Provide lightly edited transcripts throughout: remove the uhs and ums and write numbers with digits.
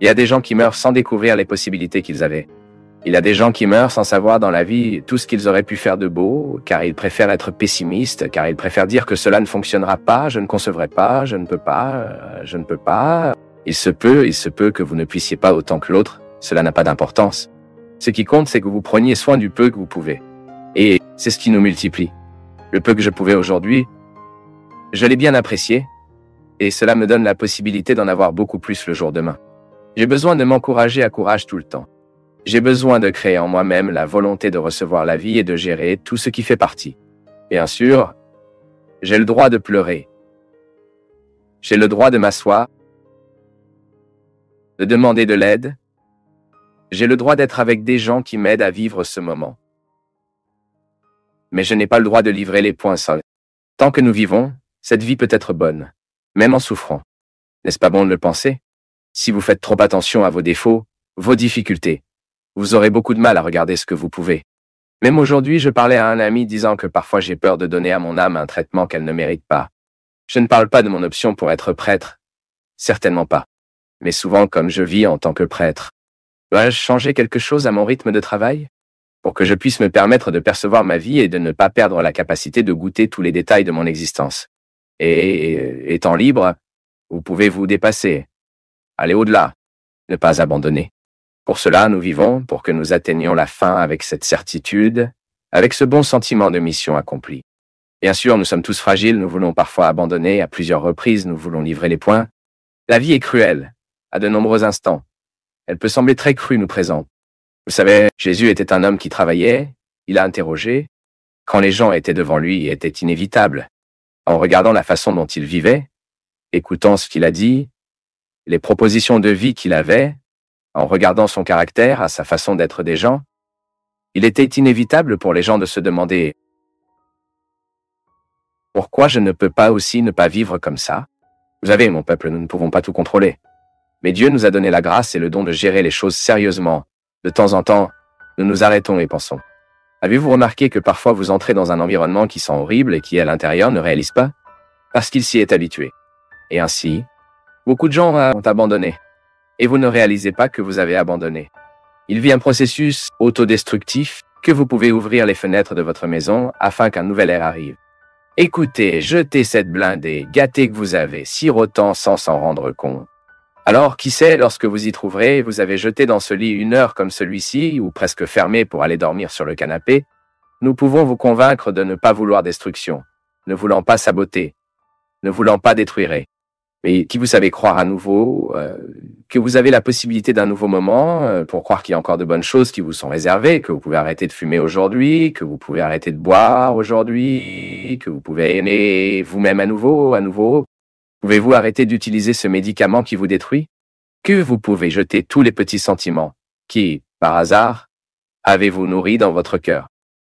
Il y a des gens qui meurent sans découvrir les possibilités qu'ils avaient. Il y a des gens qui meurent sans savoir dans la vie tout ce qu'ils auraient pu faire de beau, car ils préfèrent être pessimistes, car ils préfèrent dire que cela ne fonctionnera pas, je ne concevrai pas, je ne peux pas, je ne peux pas. Il se peut que vous ne puissiez pas autant que l'autre, cela n'a pas d'importance. Ce qui compte, c'est que vous preniez soin du peu que vous pouvez. Et c'est ce qui nous multiplie. Le peu que je pouvais aujourd'hui, je l'ai bien apprécié, et cela me donne la possibilité d'en avoir beaucoup plus le jour demain. J'ai besoin de m'encourager à courage tout le temps. J'ai besoin de créer en moi-même la volonté de recevoir la vie et de gérer tout ce qui fait partie. Bien sûr, j'ai le droit de pleurer. J'ai le droit de m'asseoir, de demander de l'aide. J'ai le droit d'être avec des gens qui m'aident à vivre ce moment. Mais je n'ai pas le droit de livrer les poings seuls. Tant que nous vivons, cette vie peut être bonne, même en souffrant. N'est-ce pas bon de le penser? Si vous faites trop attention à vos défauts, vos difficultés, vous aurez beaucoup de mal à regarder ce que vous pouvez. Même aujourd'hui, je parlais à un ami disant que parfois j'ai peur de donner à mon âme un traitement qu'elle ne mérite pas. Je ne parle pas de mon option pour être prêtre. Certainement pas. Mais souvent, comme je vis en tant que prêtre, dois-je changer quelque chose à mon rythme de travail? Pour que je puisse me permettre de percevoir ma vie et de ne pas perdre la capacité de goûter tous les détails de mon existence. Et étant libre, vous pouvez vous dépasser, aller au-delà, ne pas abandonner. Pour cela, nous vivons pour que nous atteignions la fin avec cette certitude, avec ce bon sentiment de mission accomplie. Bien sûr, nous sommes tous fragiles, nous voulons parfois abandonner, à plusieurs reprises, nous voulons livrer les poings. La vie est cruelle, à de nombreux instants. Elle peut sembler très crue nous présente. Vous savez, Jésus était un homme qui travaillait, il a interrogé. Quand les gens étaient devant lui, il était inévitable. En regardant la façon dont il vivait, écoutant ce qu'il a dit, les propositions de vie qu'il avait, en regardant son caractère, à sa façon d'être des gens, il était inévitable pour les gens de se demander « Pourquoi je ne peux pas aussi ne pas vivre comme ça ?» Vous savez, mon peuple, nous ne pouvons pas tout contrôler. Mais Dieu nous a donné la grâce et le don de gérer les choses sérieusement. De temps en temps, nous nous arrêtons et pensons. Avez-vous remarqué que parfois vous entrez dans un environnement qui sent horrible et qui, à l'intérieur, ne réalise pas? Parce qu'il s'y est habitué. Et ainsi, beaucoup de gens ont abandonné. Et vous ne réalisez pas que vous avez abandonné. Il vit un processus autodestructif que vous pouvez ouvrir les fenêtres de votre maison afin qu'un nouvel air arrive. Écoutez, jetez cette blindée gâtée que vous avez, sirotant sans s'en rendre compte. Alors, qui sait, lorsque vous y trouverez, vous avez jeté dans ce lit 1 heure comme celui-ci, ou presque fermé pour aller dormir sur le canapé, nous pouvons vous convaincre de ne pas vouloir destruction, ne voulant pas saboter, ne voulant pas détruire. Mais qui vous savez croire à nouveau, que vous avez la possibilité d'un nouveau moment, pour croire qu'il y a encore de bonnes choses qui vous sont réservées, que vous pouvez arrêter de fumer aujourd'hui, que vous pouvez arrêter de boire aujourd'hui, que vous pouvez aimer vous-même à nouveau. Pouvez-vous arrêter d'utiliser ce médicament qui vous détruit? Que vous pouvez jeter tous les petits sentiments qui, par hasard, avez-vous nourris dans votre cœur?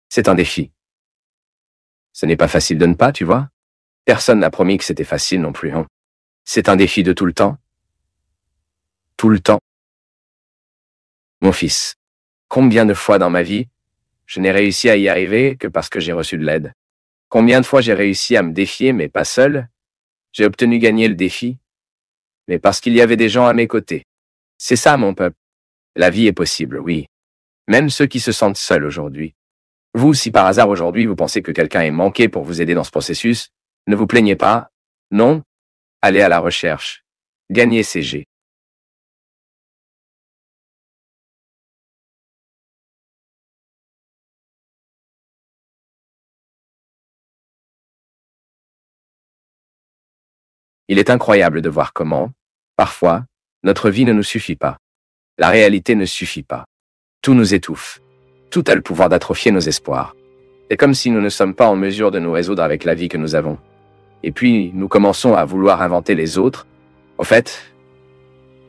C'est un défi. Ce n'est pas facile de ne pas, tu vois? Personne n'a promis que c'était facile non plus, hein. C'est un défi de tout le temps. Tout le temps. Mon fils, combien de fois dans ma vie, je n'ai réussi à y arriver que parce que j'ai reçu de l'aide? Combien de fois j'ai réussi à me défier, mais pas seul? J'ai obtenu gagner le défi, mais parce qu'il y avait des gens à mes côtés. C'est ça, mon peuple. La vie est possible, oui. Même ceux qui se sentent seuls aujourd'hui. Vous, si par hasard aujourd'hui vous pensez que quelqu'un est manqué pour vous aider dans ce processus, ne vous plaignez pas. Non. Allez à la recherche. Gagnez CG. Il est incroyable de voir comment, parfois, notre vie ne nous suffit pas. La réalité ne suffit pas. Tout nous étouffe. Tout a le pouvoir d'atrophier nos espoirs. C'est comme si nous ne sommes pas en mesure de nous résoudre avec la vie que nous avons. Et puis, nous commençons à vouloir inventer les autres. Au fait,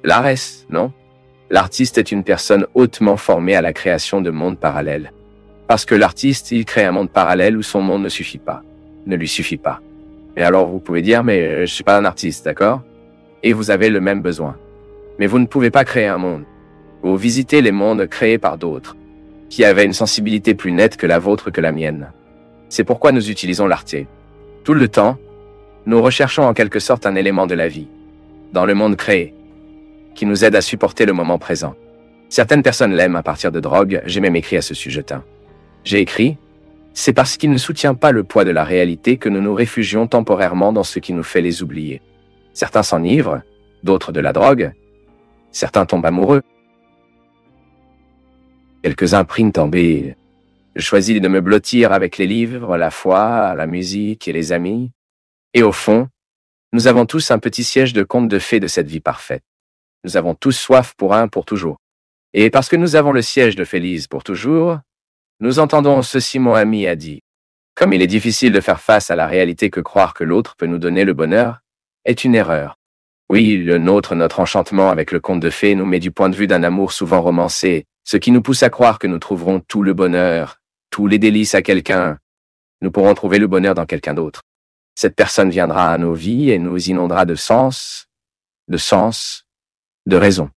l'art est, non? L'artiste est une personne hautement formée à la création de mondes parallèles. Parce que l'artiste, il crée un monde parallèle où son monde ne suffit pas, ne lui suffit pas. Et alors vous pouvez dire, mais je suis pas un artiste, d'accord? Et vous avez le même besoin. Mais vous ne pouvez pas créer un monde. Vous visitez les mondes créés par d'autres, qui avaient une sensibilité plus nette que la vôtre que la mienne. C'est pourquoi nous utilisons l'arté. Tout le temps, nous recherchons en quelque sorte un élément de la vie, dans le monde créé, qui nous aide à supporter le moment présent. Certaines personnes l'aiment à partir de drogue, j'ai même écrit à ce sujet. J'ai écrit, c'est parce qu'il ne soutient pas le poids de la réalité que nous nous réfugions temporairement dans ce qui nous fait les oublier. Certains s'enivrent, d'autres de la drogue, certains tombent amoureux. Quelques-uns priment en B. Je choisis de me blottir avec les livres, la foi, la musique et les amis. Et au fond, nous avons tous un petit siège de conte de fées de cette vie parfaite. Nous avons tous soif pour un pour toujours. Et parce que nous avons le siège de Félise pour toujours, nous entendons ceci, mon ami a dit. Comme il est difficile de faire face à la réalité que croire que l'autre peut nous donner le bonheur est une erreur. Oui, le nôtre, notre enchantement avec le conte de fées nous met du point de vue d'un amour souvent romancé, ce qui nous pousse à croire que nous trouverons tout le bonheur, tous les délices à quelqu'un. Nous pourrons trouver le bonheur dans quelqu'un d'autre. Cette personne viendra à nos vies et nous inondera de sens, de raison.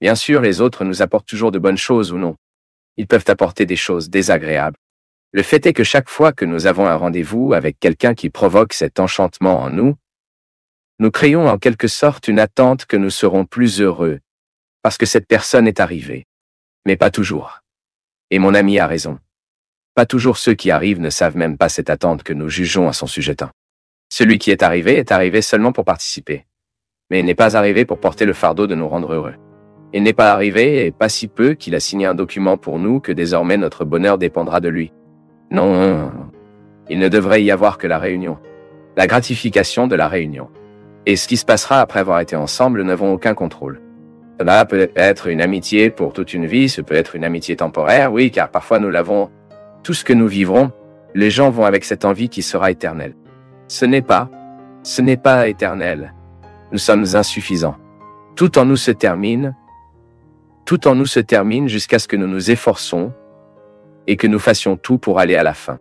Bien sûr, les autres nous apportent toujours de bonnes choses ou non. Ils peuvent apporter des choses désagréables. Le fait est que chaque fois que nous avons un rendez-vous avec quelqu'un qui provoque cet enchantement en nous, nous créons en quelque sorte une attente que nous serons plus heureux, parce que cette personne est arrivée. Mais pas toujours. Et mon ami a raison. Pas toujours ceux qui arrivent ne savent même pas cette attente que nous jugeons à son sujet. Celui qui est arrivé seulement pour participer. Mais il n'est pas arrivé pour porter le fardeau de nous rendre heureux. Il n'est pas arrivé, et pas si peu, qu'il a signé un document pour nous que désormais notre bonheur dépendra de lui. Non, il ne devrait y avoir que la réunion. La gratification de la réunion. Et ce qui se passera après avoir été ensemble n'avons aucun contrôle. Cela peut être une amitié pour toute une vie, ce peut être une amitié temporaire, oui, car parfois nous l'avons. Tout ce que nous vivrons, les gens vont avec cette envie qui sera éternelle. Ce n'est pas éternel. Nous sommes insuffisants. Tout en nous se termine jusqu'à ce que nous nous efforçons et que nous fassions tout pour aller à la fin.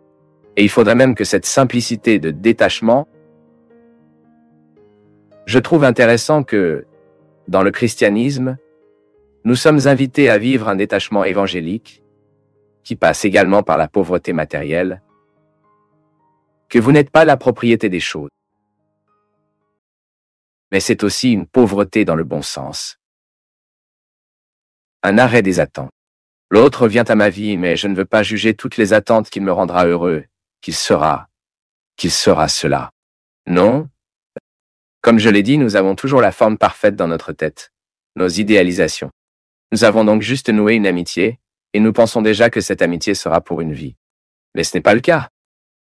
Et il faudrait même que cette simplicité de détachement. Je trouve intéressant que, dans le christianisme, nous sommes invités à vivre un détachement évangélique qui passe également par la pauvreté matérielle, que vous n'êtes pas la propriété des choses. Mais c'est aussi une pauvreté dans le bon sens. Un arrêt des attentes. L'autre vient à ma vie, mais je ne veux pas juger toutes les attentes qu'il me rendra heureux, qu'il sera cela. Non. Comme je l'ai dit, nous avons toujours la forme parfaite dans notre tête, nos idéalisations. Nous avons donc juste noué une amitié, et nous pensons déjà que cette amitié sera pour une vie. Mais ce n'est pas le cas.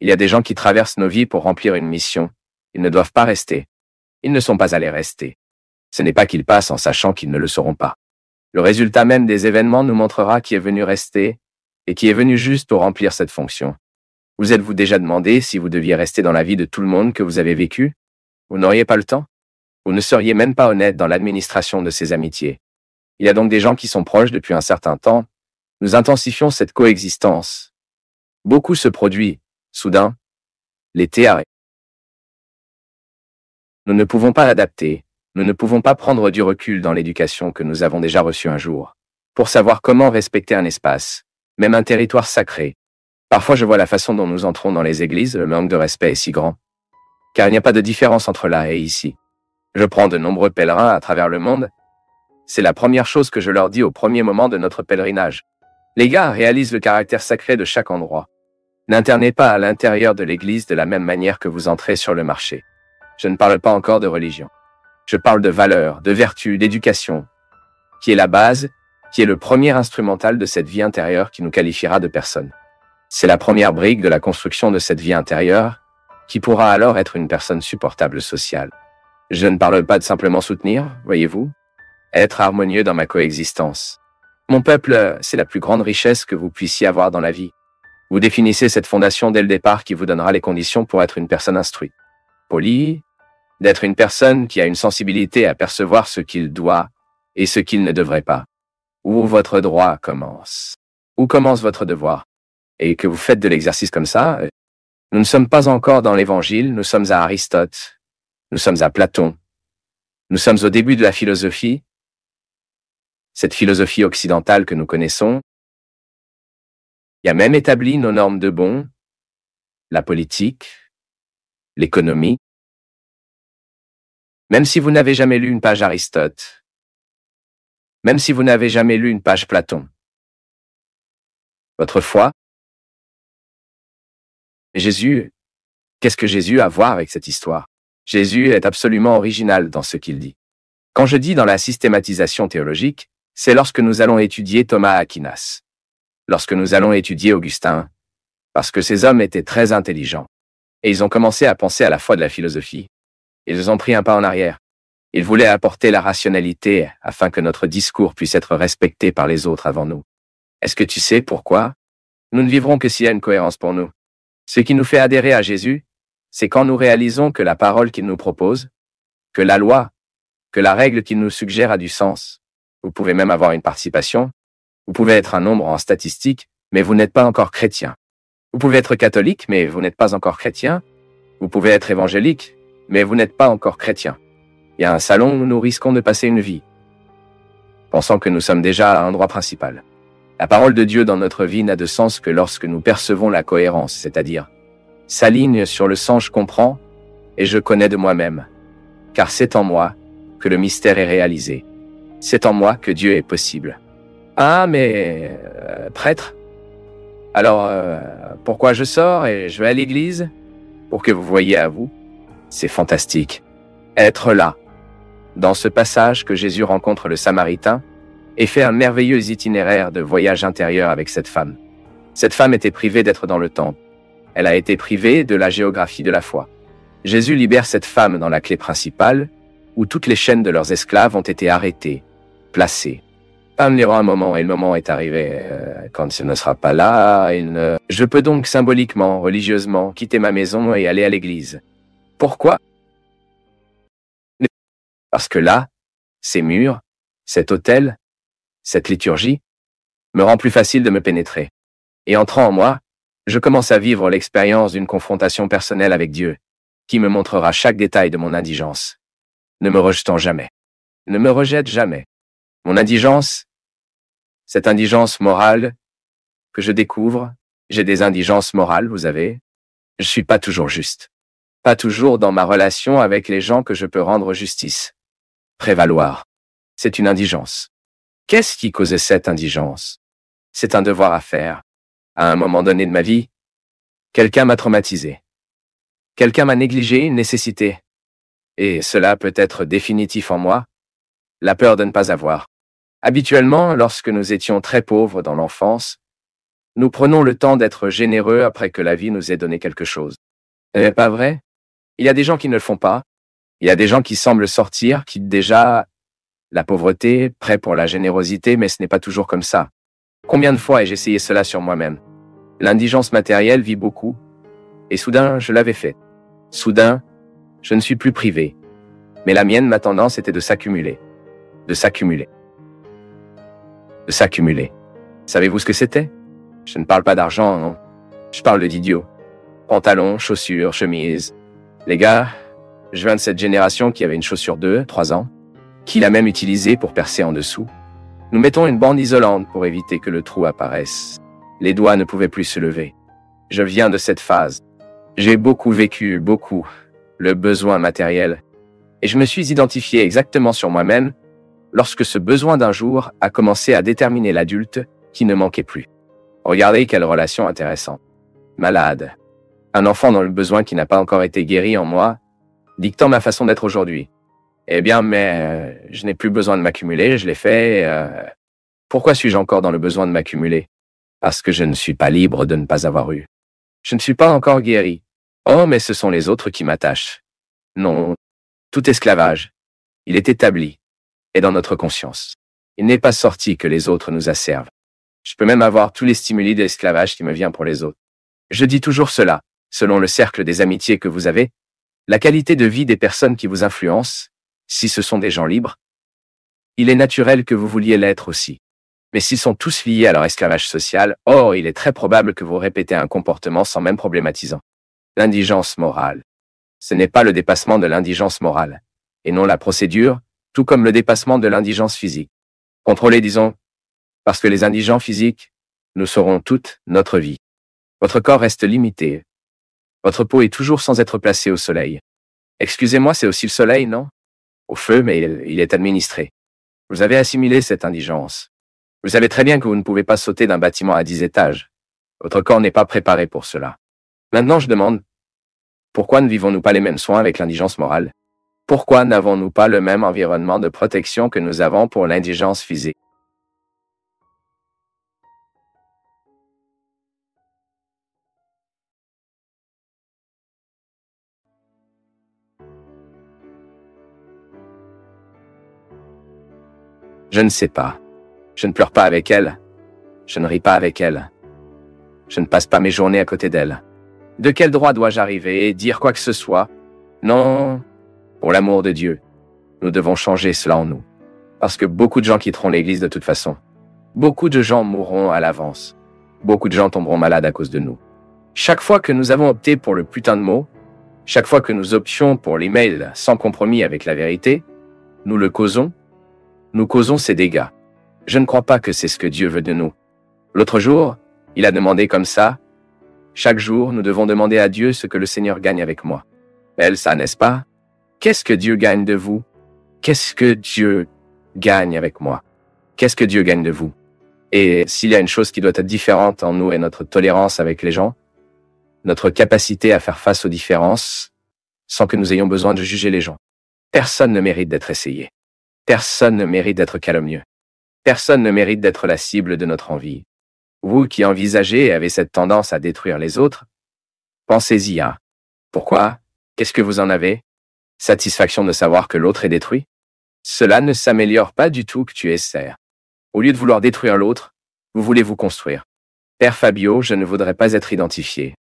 Il y a des gens qui traversent nos vies pour remplir une mission. Ils ne doivent pas rester. Ils ne sont pas allés rester. Ce n'est pas qu'ils passent en sachant qu'ils ne le seront pas. Le résultat même des événements nous montrera qui est venu rester et qui est venu juste pour remplir cette fonction. Vous êtes-vous déjà demandé si vous deviez rester dans la vie de tout le monde que vous avez vécu? Vous n'auriez pas le temps? Vous ne seriez même pas honnête dans l'administration de ces amitiés. Il y a donc des gens qui sont proches depuis un certain temps. Nous intensifions cette coexistence. Beaucoup se produit. Soudain, l'été arrive. Nous ne pouvons pas l'adapter. Nous ne pouvons pas prendre du recul dans l'éducation que nous avons déjà reçue un jour, pour savoir comment respecter un espace, même un territoire sacré. Parfois je vois la façon dont nous entrons dans les églises, le manque de respect est si grand. Car il n'y a pas de différence entre là et ici. Je prends de nombreux pèlerins à travers le monde. C'est la première chose que je leur dis au premier moment de notre pèlerinage. Les gars réalisent le caractère sacré de chaque endroit. N'internez pas à l'intérieur de l'église de la même manière que vous entrez sur le marché. Je ne parle pas encore de religion. Je parle de valeurs, de vertus, d'éducation, qui est la base, qui est le premier instrumental de cette vie intérieure qui nous qualifiera de personne. C'est la première brique de la construction de cette vie intérieure, qui pourra alors être une personne supportable sociale. Je ne parle pas de simplement soutenir, voyez-vous, être harmonieux dans ma coexistence. Mon peuple, c'est la plus grande richesse que vous puissiez avoir dans la vie. Vous définissez cette fondation dès le départ qui vous donnera les conditions pour être une personne instruite, polie, d'être une personne qui a une sensibilité à percevoir ce qu'il doit et ce qu'il ne devrait pas. Où votre droit commence. Où commence votre devoir. Et que vous faites de l'exercice comme ça, nous ne sommes pas encore dans l'Évangile, nous sommes à Aristote, nous sommes à Platon, nous sommes au début de la philosophie, cette philosophie occidentale que nous connaissons, qui a même établi nos normes de bon, la politique, l'économie. Même si vous n'avez jamais lu une page Aristote, même si vous n'avez jamais lu une page Platon. Votre foi? Mais Jésus, qu'est-ce que Jésus a à voir avec cette histoire? Jésus est absolument original dans ce qu'il dit. Quand je dis dans la systématisation théologique, c'est lorsque nous allons étudier Thomas Aquinas. Lorsque nous allons étudier Augustin, parce que ces hommes étaient très intelligents. Et ils ont commencé à penser à la foi de la philosophie. Ils ont pris un pas en arrière. Ils voulaient apporter la rationalité afin que notre discours puisse être respecté par les autres avant nous. Est-ce que tu sais pourquoi? Nous ne vivrons que s'il y a une cohérence pour nous. Ce qui nous fait adhérer à Jésus, c'est quand nous réalisons que la parole qu'il nous propose, que la loi, que la règle qu'il nous suggère a du sens. Vous pouvez même avoir une participation. Vous pouvez être un nombre en statistique, mais vous n'êtes pas encore chrétien. Vous pouvez être catholique, mais vous n'êtes pas encore chrétien. Vous pouvez être évangélique, mais vous n'êtes pas encore chrétien. Il y a un salon où nous risquons de passer une vie, pensant que nous sommes déjà à un endroit principal. La parole de Dieu dans notre vie n'a de sens que lorsque nous percevons la cohérence, c'est-à-dire s'aligne sur le sens je comprends et je connais de moi-même. Car c'est en moi que le mystère est réalisé. C'est en moi que Dieu est possible. Ah, mais prêtre? Alors, pourquoi je sors et je vais à l'église? Pour que vous voyiez à vous. C'est fantastique. Être là, dans ce passage que Jésus rencontre le Samaritain, et fait un merveilleux itinéraire de voyage intérieur avec cette femme. Cette femme était privée d'être dans le temple. Elle a été privée de la géographie de la foi. Jésus libère cette femme dans la clé principale, où toutes les chaînes de leurs esclaves ont été arrêtées, placées. Ameneront un moment, et le moment est arrivé. Quand ce ne sera pas là, je peux donc symboliquement, religieusement, quitter ma maison et aller à l'église. Pourquoi? Parce que là, ces murs, cet autel, cette liturgie, me rend plus facile de me pénétrer. Et entrant en moi, je commence à vivre l'expérience d'une confrontation personnelle avec Dieu, qui me montrera chaque détail de mon indigence. Ne me rejetant jamais. Ne me rejette jamais. Mon indigence, cette indigence morale que je découvre, j'ai des indigences morales, vous savez. Je suis pas toujours juste. Pas toujours dans ma relation avec les gens que je peux rendre justice. Prévaloir. C'est une indigence. Qu'est-ce qui causait cette indigence? C'est un devoir à faire. À un moment donné de ma vie, quelqu'un m'a traumatisé. Quelqu'un m'a négligé une nécessité. Et cela peut être définitif en moi, la peur de ne pas avoir. Habituellement, lorsque nous étions très pauvres dans l'enfance, nous prenons le temps d'être généreux après que la vie nous ait donné quelque chose. N'est pas vrai? Il y a des gens qui ne le font pas. Il y a des gens qui semblent sortir, qui déjà la pauvreté, prêts pour la générosité, mais ce n'est pas toujours comme ça. Combien de fois ai-je essayé cela sur moi-même? L'indigence matérielle vit beaucoup, et soudain, je l'avais fait. Soudain, je ne suis plus privé. Mais la mienne, ma tendance était de s'accumuler. De s'accumuler. De s'accumuler. Savez-vous ce que c'était? Je ne parle pas d'argent, non. Je parle d'idiots. Pantalons, chaussures, chemises. Les gars, je viens de cette génération qui avait une chaussure 3 ans, qui l'a même utilisée pour percer en dessous. Nous mettons une bande isolante pour éviter que le trou apparaisse. Les doigts ne pouvaient plus se lever. Je viens de cette phase. J'ai beaucoup vécu, beaucoup, le besoin matériel. Et je me suis identifié exactement sur moi-même lorsque ce besoin d'un jour a commencé à déterminer l'adulte qui ne manquait plus. Regardez quelle relation intéressante. Malade. Un enfant dans le besoin qui n'a pas encore été guéri en moi, dictant ma façon d'être aujourd'hui. Eh bien, mais je n'ai plus besoin de m'accumuler, je l'ai fait. Pourquoi suis-je encore dans le besoin de m'accumuler? Parce que je ne suis pas libre de ne pas avoir eu. Je ne suis pas encore guéri. Oh, mais ce sont les autres qui m'attachent. Non, tout esclavage, il est établi, et dans notre conscience. Il n'est pas sorti que les autres nous asservent. Je peux même avoir tous les stimuli de l'esclavage qui me vient pour les autres. Je dis toujours cela, selon le cercle des amitiés que vous avez, la qualité de vie des personnes qui vous influencent, si ce sont des gens libres, il est naturel que vous vouliez l'être aussi. Mais s'ils sont tous liés à leur esclavage social, or il est très probable que vous répétez un comportement sans même problématisant. L'indigence morale. Ce n'est pas le dépassement de l'indigence morale, et non la procédure, tout comme le dépassement de l'indigence physique. Contrôlez, disons, parce que les indigents physiques, nous saurons toute notre vie. Votre corps reste limité. Votre peau est toujours sans être placée au soleil. Excusez-moi, c'est aussi le soleil, non? Au feu, mais il est administré. Vous avez assimilé cette indigence. Vous savez très bien que vous ne pouvez pas sauter d'un bâtiment à 10 étages. Votre corps n'est pas préparé pour cela. Maintenant, je demande, pourquoi ne vivons-nous pas les mêmes soins avec l'indigence morale? Pourquoi n'avons-nous pas le même environnement de protection que nous avons pour l'indigence physique? Je ne sais pas. Je ne pleure pas avec elle. Je ne ris pas avec elle. Je ne passe pas mes journées à côté d'elle. De quel droit dois-je arriver et dire quoi que ce soit? Non, pour l'amour de Dieu, nous devons changer cela en nous. Parce que beaucoup de gens quitteront l'Église de toute façon. Beaucoup de gens mourront à l'avance. Beaucoup de gens tomberont malades à cause de nous. Chaque fois que nous avons opté pour le putain de mot, chaque fois que nous options pour l'email sans compromis avec la vérité, nous le causons. Nous causons ces dégâts. Je ne crois pas que c'est ce que Dieu veut de nous. L'autre jour, il a demandé comme ça, chaque jour, nous devons demander à Dieu ce que le Seigneur gagne avec moi. Belle ça, n'est-ce pas? Qu'est-ce que Dieu gagne de vous? Qu'est-ce que Dieu gagne avec moi? Qu'est-ce que Dieu gagne de vous? Et s'il y a une chose qui doit être différente en nous et notre tolérance avec les gens, notre capacité à faire face aux différences, sans que nous ayons besoin de juger les gens. Personne ne mérite d'être essayé. Personne ne mérite d'être calomnieux. Personne ne mérite d'être la cible de notre envie. Vous qui envisagez et avez cette tendance à détruire les autres, pensez-y à pourquoi? Qu'est-ce que vous en avez? Satisfaction de savoir que l'autre est détruit? Cela ne s'améliore pas du tout que tu essaies. Au lieu de vouloir détruire l'autre, vous voulez vous construire. Père Fabio, je ne voudrais pas être identifié.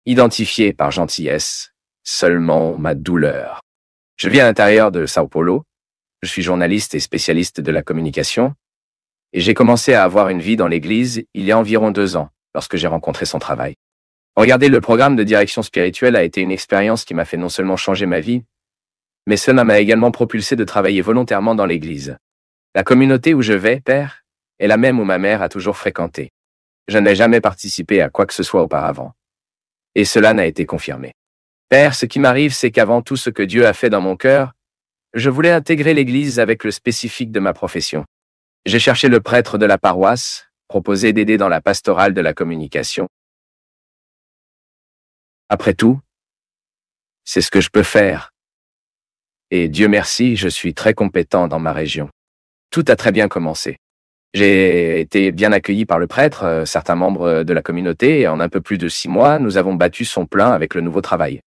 Identifié par gentillesse, seulement ma douleur. Je vis à l'intérieur de Sao Paulo. Je suis journaliste et spécialiste de la communication. Et j'ai commencé à avoir une vie dans l'église il y a environ 2 ans, lorsque j'ai rencontré son travail. Regardez, le programme de direction spirituelle a été une expérience qui m'a fait non seulement changer ma vie, mais cela m'a également propulsé de travailler volontairement dans l'église. La communauté où je vais, Père, est la même où ma mère a toujours fréquenté. Je n'ai jamais participé à quoi que ce soit auparavant. Et cela n'a été confirmé. Père, ce qui m'arrive, c'est qu'avant tout ce que Dieu a fait dans mon cœur, je voulais intégrer l'église avec le spécifique de ma profession. J'ai cherché le prêtre de la paroisse, proposé d'aider dans la pastorale de la communication. Après tout, c'est ce que je peux faire. Et Dieu merci, je suis très compétent dans ma région. Tout a très bien commencé. J'ai été bien accueilli par le prêtre, certains membres de la communauté, et en un peu plus de 6 mois, nous avons battu son plein avec le nouveau travail.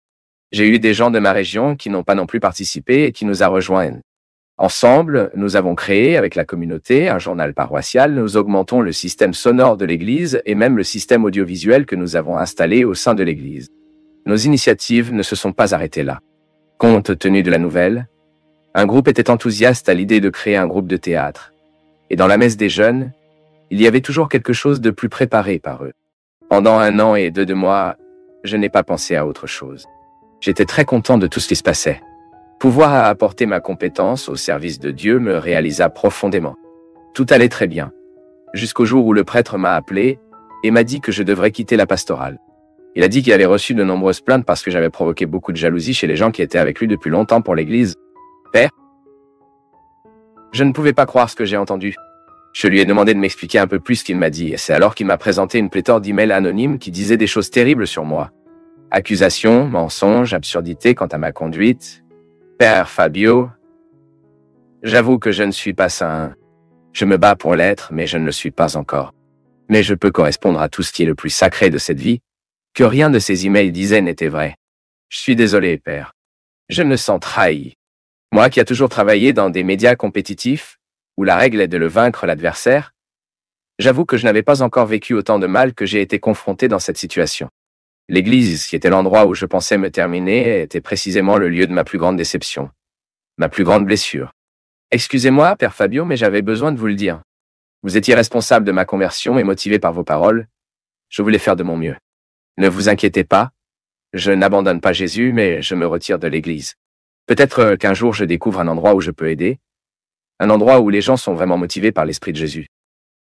J'ai eu des gens de ma région qui n'ont pas non plus participé et qui nous a rejoints. Ensemble, nous avons créé, avec la communauté, un journal paroissial. Nous augmentons le système sonore de l'église et même le système audiovisuel que nous avons installé au sein de l'église. Nos initiatives ne se sont pas arrêtées là. Compte tenu de la nouvelle, un groupe était enthousiaste à l'idée de créer un groupe de théâtre. Et dans la messe des jeunes, il y avait toujours quelque chose de plus préparé par eux. Pendant 1 an et 2 mois, je n'ai pas pensé à autre chose. J'étais très content de tout ce qui se passait. Pouvoir apporter ma compétence au service de Dieu me réalisa profondément. Tout allait très bien, jusqu'au jour où le prêtre m'a appelé et m'a dit que je devrais quitter la pastorale. Il a dit qu'il avait reçu de nombreuses plaintes parce que j'avais provoqué beaucoup de jalousie chez les gens qui étaient avec lui depuis longtemps pour l'église. Père, je ne pouvais pas croire ce que j'ai entendu. Je lui ai demandé de m'expliquer un peu plus ce qu'il m'a dit, et c'est alors qu'il m'a présenté une pléthore d'emails anonymes qui disaient des choses terribles sur moi. Accusations, mensonges, absurdités quant à ma conduite. Père Fabio, j'avoue que je ne suis pas saint. Je me bats pour l'être, mais je ne le suis pas encore. Mais je peux correspondre à tout ce qui est le plus sacré de cette vie. Que rien de ces emails disaient n'était vrai. Je suis désolé, Père. Je me sens trahi. Moi qui a toujours travaillé dans des médias compétitifs, où la règle est de le vaincre l'adversaire, j'avoue que je n'avais pas encore vécu autant de mal que j'ai été confronté dans cette situation. L'église, qui était l'endroit où je pensais me terminer, était précisément le lieu de ma plus grande déception, ma plus grande blessure. Excusez-moi, Père Fabio, mais j'avais besoin de vous le dire. Vous étiez responsable de ma conversion et motivé par vos paroles. Je voulais faire de mon mieux. Ne vous inquiétez pas, je n'abandonne pas Jésus, mais je me retire de l'église. Peut-être qu'un jour je découvre un endroit où je peux aider, un endroit où les gens sont vraiment motivés par l'Esprit de Jésus.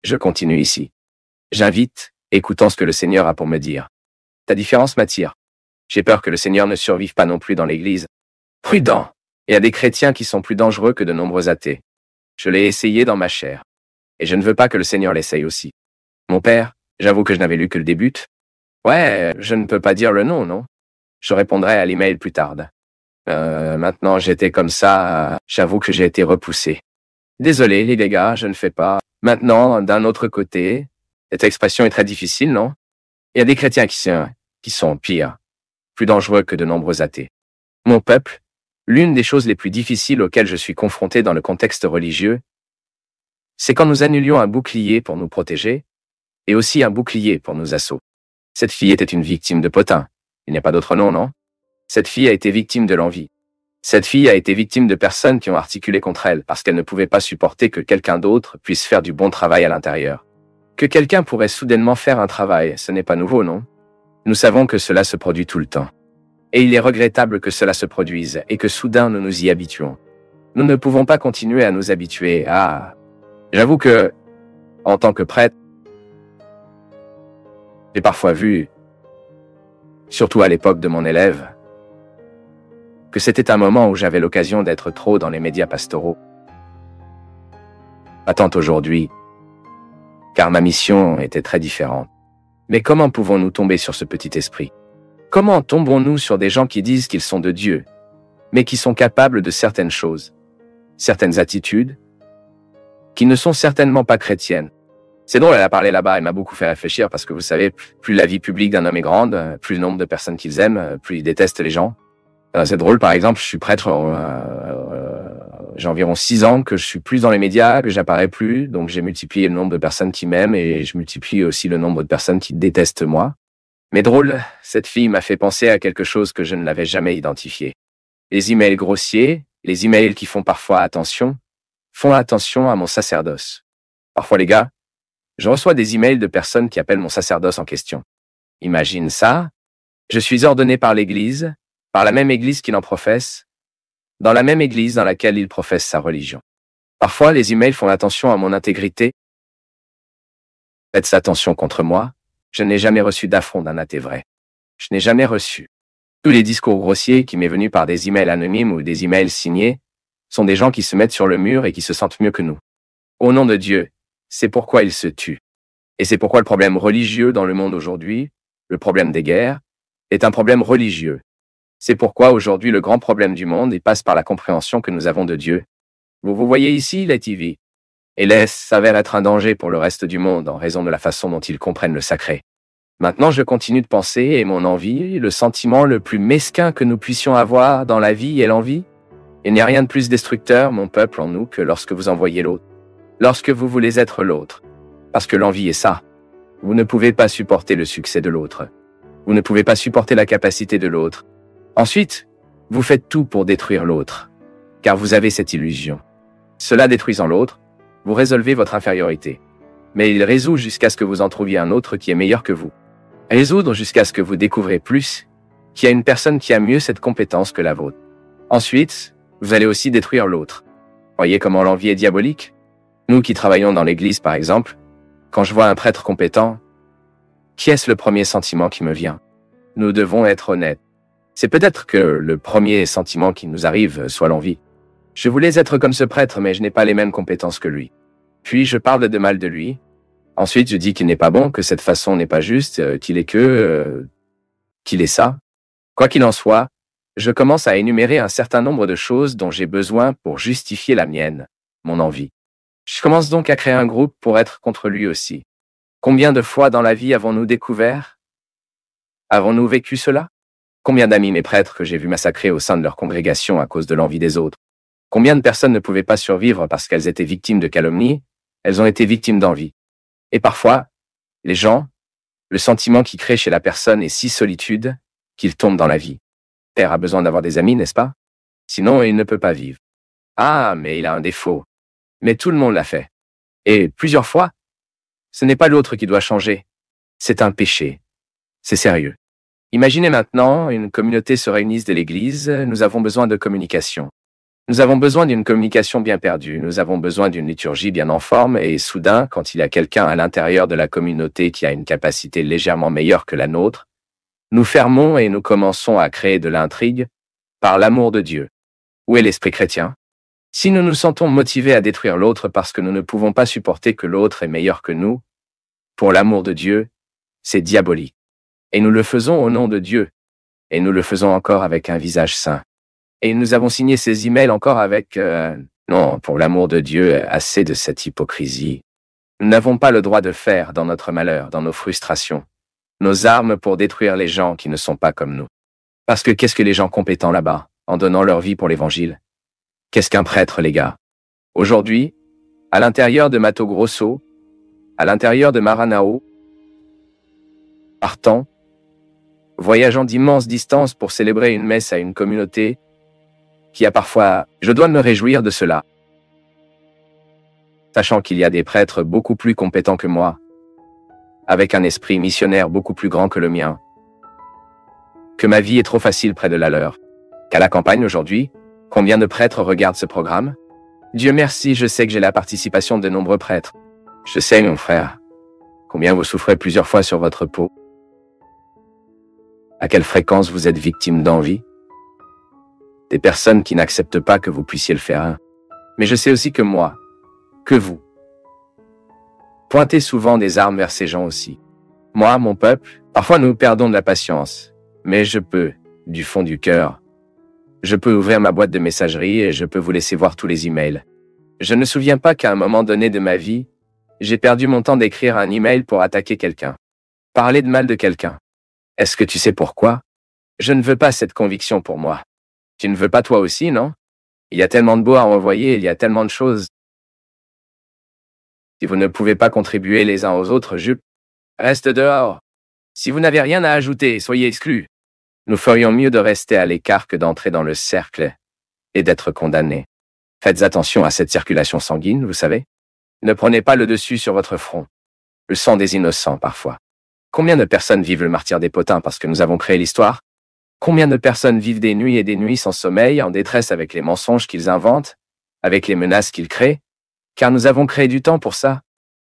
Je continue ici. J'invite, écoutons ce que le Seigneur a pour me dire. Ta différence m'attire. J'ai peur que le Seigneur ne survive pas non plus dans l'église. Prudent. Il y a des chrétiens qui sont plus dangereux que de nombreux athées. Je l'ai essayé dans ma chair. Et je ne veux pas que le Seigneur l'essaye aussi. Mon père, j'avoue que je n'avais lu que le début. Ouais, je ne peux pas dire le nom, non? Je répondrai à l'email plus tard. Maintenant, j'étais comme ça, j'avoue que j'ai été repoussé. Désolé, les gars, je ne fais pas. Maintenant, d'un autre côté, cette expression est très difficile, non? Il y a des chrétiens qui sont pires, plus dangereux que de nombreux athées. Mon peuple, l'une des choses les plus difficiles auxquelles je suis confronté dans le contexte religieux, c'est quand nous annulions un bouclier pour nous protéger, et aussi un bouclier pour nos assauts. Cette fille était une victime de potin. Il n'y a pas d'autre nom, non? Cette fille a été victime de l'envie. Cette fille a été victime de personnes qui ont articulé contre elle parce qu'elle ne pouvait pas supporter que quelqu'un d'autre puisse faire du bon travail à l'intérieur. Que quelqu'un pourrait soudainement faire un travail, ce n'est pas nouveau, non? Nous savons que cela se produit tout le temps. Et il est regrettable que cela se produise et que soudain nous nous y habituons. Nous ne pouvons pas continuer à nous habituer à... J'avoue que, en tant que prêtre, j'ai parfois vu, surtout à l'époque de mon élève, que c'était un moment où j'avais l'occasion d'être trop dans les médias pastoraux. Pas tant aujourd'hui, car ma mission était très différente. Mais comment pouvons-nous tomber sur ce petit esprit? Comment tombons-nous sur des gens qui disent qu'ils sont de Dieu, mais qui sont capables de certaines choses, certaines attitudes, qui ne sont certainement pas chrétiennes? C'est drôle, elle a parlé là-bas, elle m'a beaucoup fait réfléchir parce que vous savez, plus la vie publique d'un homme est grande, plus le nombre de personnes qu'ils aiment, plus ils détestent les gens. C'est drôle, par exemple, je suis prêtre, j'ai environ 6 ans que je suis plus dans les médias, que j'apparais plus, donc j'ai multiplié le nombre de personnes qui m'aiment et je multiplie aussi le nombre de personnes qui détestent moi. Mais drôle, cette fille m'a fait penser à quelque chose que je ne l'avais jamais identifié. Les emails grossiers, les emails qui font parfois attention, font attention à mon sacerdoce. Parfois les gars, je reçois des emails de personnes qui appellent mon sacerdoce en question. Imagine ça, je suis ordonné par l'Église, par la même Église qu'il en professe, dans la même Église dans laquelle il professe sa religion. Parfois, les emails font attention à mon intégrité. Faites attention contre moi, je n'ai jamais reçu d'affront d'un athée vrai. Je n'ai jamais reçu. Tous les discours grossiers qui m'est venus par des emails anonymes ou des emails signés sont des gens qui se mettent sur le mur et qui se sentent mieux que nous. Au nom de Dieu, c'est pourquoi ils se tuent. Et c'est pourquoi le problème religieux dans le monde aujourd'hui, le problème des guerres, est un problème religieux. C'est pourquoi aujourd'hui le grand problème du monde passe par la compréhension que nous avons de Dieu. Vous voyez ici la TV. Et s'avère être un danger pour le reste du monde en raison de la façon dont ils comprennent le sacré. Maintenant, je continue de penser et mon envie, le sentiment le plus mesquin que nous puissions avoir dans la vie est l'envie. Il n'y a rien de plus destructeur, mon peuple, en nous que lorsque vous envoyez l'autre. Lorsque vous voulez être l'autre. Parce que l'envie est ça. Vous ne pouvez pas supporter le succès de l'autre. Vous ne pouvez pas supporter la capacité de l'autre. Ensuite, vous faites tout pour détruire l'autre, car vous avez cette illusion. Cela détruisant l'autre, vous résolvez votre infériorité. Mais il résout jusqu'à ce que vous en trouviez un autre qui est meilleur que vous. Résoudre jusqu'à ce que vous découvrez plus qu'il y a une personne qui a mieux cette compétence que la vôtre. Ensuite, vous allez aussi détruire l'autre. Voyez comment l'envie est diabolique? Nous qui travaillons dans l'église, par exemple, quand je vois un prêtre compétent, qui est-ce le premier sentiment qui me vient? Nous devons être honnêtes. C'est peut-être que le premier sentiment qui nous arrive soit l'envie. Je voulais être comme ce prêtre, mais je n'ai pas les mêmes compétences que lui. Puis je parle de mal de lui. Ensuite, je dis qu'il n'est pas bon, que cette façon n'est pas juste, qu'il est ça. Quoi qu'il en soit, je commence à énumérer un certain nombre de choses dont j'ai besoin pour justifier la mienne, mon envie. Je commence donc à créer un groupe pour être contre lui aussi. Combien de fois dans la vie avons-nous découvert? Avons-nous vécu cela? Combien d'amis mes prêtres que j'ai vus massacrer au sein de leur congrégation à cause de l'envie des autres? Combien de personnes ne pouvaient pas survivre parce qu'elles étaient victimes de calomnie? Elles ont été victimes d'envie. Et parfois, les gens, le sentiment qui crée chez la personne est si solitude qu'il tombe dans la vie. Père a besoin d'avoir des amis, n'est-ce pas? Sinon, il ne peut pas vivre. Ah, mais il a un défaut. Mais tout le monde l'a fait. Et plusieurs fois, ce n'est pas l'autre qui doit changer. C'est un péché. C'est sérieux. Imaginez maintenant, une communauté se réunisse de l'église, nous avons besoin de communication. Nous avons besoin d'une communication bien perdue, nous avons besoin d'une liturgie bien en forme, et soudain, quand il y a quelqu'un à l'intérieur de la communauté qui a une capacité légèrement meilleure que la nôtre, nous fermons et nous commençons à créer de l'intrigue par l'amour de Dieu. Où est l'esprit chrétien? Si nous nous sentons motivés à détruire l'autre parce que nous ne pouvons pas supporter que l'autre est meilleur que nous, pour l'amour de Dieu, c'est diabolique. Et nous le faisons au nom de Dieu. Et nous le faisons encore avec un visage saint. Et nous avons signé ces emails encore avec... non, pour l'amour de Dieu, assez de cette hypocrisie. Nous n'avons pas le droit de faire, dans notre malheur, dans nos frustrations, nos armes pour détruire les gens qui ne sont pas comme nous. Parce que qu'est-ce que les gens compétents là-bas, en donnant leur vie pour l'évangile? Qu'est-ce qu'un prêtre, les gars? Aujourd'hui, à l'intérieur de Mato Grosso, à l'intérieur de Maranhão, partant, voyageant d'immenses distances pour célébrer une messe à une communauté qui a parfois... Je dois me réjouir de cela, sachant qu'il y a des prêtres beaucoup plus compétents que moi, avec un esprit missionnaire beaucoup plus grand que le mien, que ma vie est trop facile près de la leur, qu'à la campagne aujourd'hui, combien de prêtres regardent ce programme? Dieu merci, je sais que j'ai la participation de nombreux prêtres. Je sais, mon frère, combien vous souffrez plusieurs fois sur votre peau. À quelle fréquence vous êtes victime d'envie? Des personnes qui n'acceptent pas que vous puissiez le faire. Mais je sais aussi que moi, que vous, pointez souvent des armes vers ces gens aussi. Moi, mon peuple, parfois nous perdons de la patience, mais je peux, du fond du cœur, je peux ouvrir ma boîte de messagerie et je peux vous laisser voir tous les emails. Je ne me souviens pas qu'à un moment donné de ma vie, j'ai perdu mon temps d'écrire un email pour attaquer quelqu'un. Parler de mal de quelqu'un. Est-ce que tu sais pourquoi? Je ne veux pas cette conviction pour moi. Tu ne veux pas toi aussi, non? Il y a tellement de beau à envoyer, il y a tellement de choses. Si vous ne pouvez pas contribuer les uns aux autres, je reste dehors. Si vous n'avez rien à ajouter, soyez exclus. Nous ferions mieux de rester à l'écart que d'entrer dans le cercle et d'être condamnés. Faites attention à cette circulation sanguine, vous savez. Ne prenez pas le dessus sur votre front. Le sang des innocents, parfois. Combien de personnes vivent le martyre des potins parce que nous avons créé l'histoire? Combien de personnes vivent des nuits et des nuits sans sommeil, en détresse avec les mensonges qu'ils inventent, avec les menaces qu'ils créent? Car nous avons créé du temps pour ça.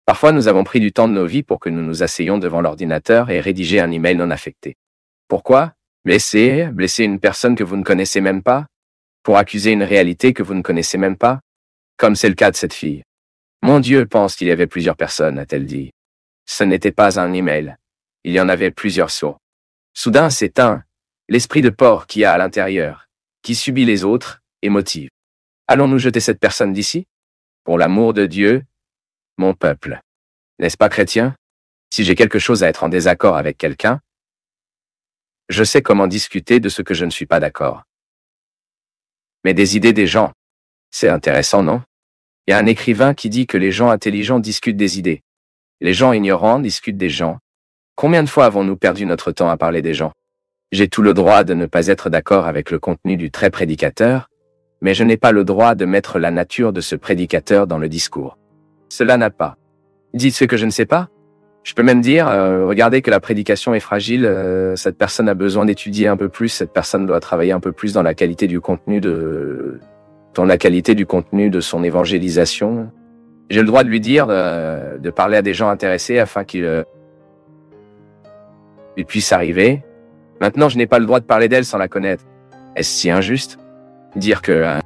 Parfois, nous avons pris du temps de nos vies pour que nous nous asseyions devant l'ordinateur et rédiger un email non affecté. Pourquoi? Blesser une personne que vous ne connaissez même pas? Pour accuser une réalité que vous ne connaissez même pas? Comme c'est le cas de cette fille. Mon Dieu pense qu'il y avait plusieurs personnes, a-t-elle dit. Ce n'était pas un email. Il y en avait plusieurs sourds. Soudain s'éteint l'esprit de porc qui a à l'intérieur, qui subit les autres et motive. Allons-nous jeter cette personne d'ici? Pour l'amour de Dieu, mon peuple. N'est-ce pas chrétien? Si j'ai quelque chose à être en désaccord avec quelqu'un, je sais comment discuter de ce que je ne suis pas d'accord. Mais des idées des gens, c'est intéressant, non? Il y a un écrivain qui dit que les gens intelligents discutent des idées. Les gens ignorants discutent des gens. Combien de fois avons-nous perdu notre temps à parler des gens? J'ai tout le droit de ne pas être d'accord avec le contenu du très prédicateur, mais je n'ai pas le droit de mettre la nature de ce prédicateur dans le discours. Cela n'a pas. Dites ce que je ne sais pas. Je peux même dire, regardez que la prédication est fragile, cette personne a besoin d'étudier un peu plus, cette personne doit travailler un peu plus dans la qualité du contenu de son évangélisation. J'ai le droit de lui dire de parler à des gens intéressés afin qu'ils puissent arriver. Maintenant, je n'ai pas le droit de parler d'elle sans la connaître. Est-ce si injuste? Dire que...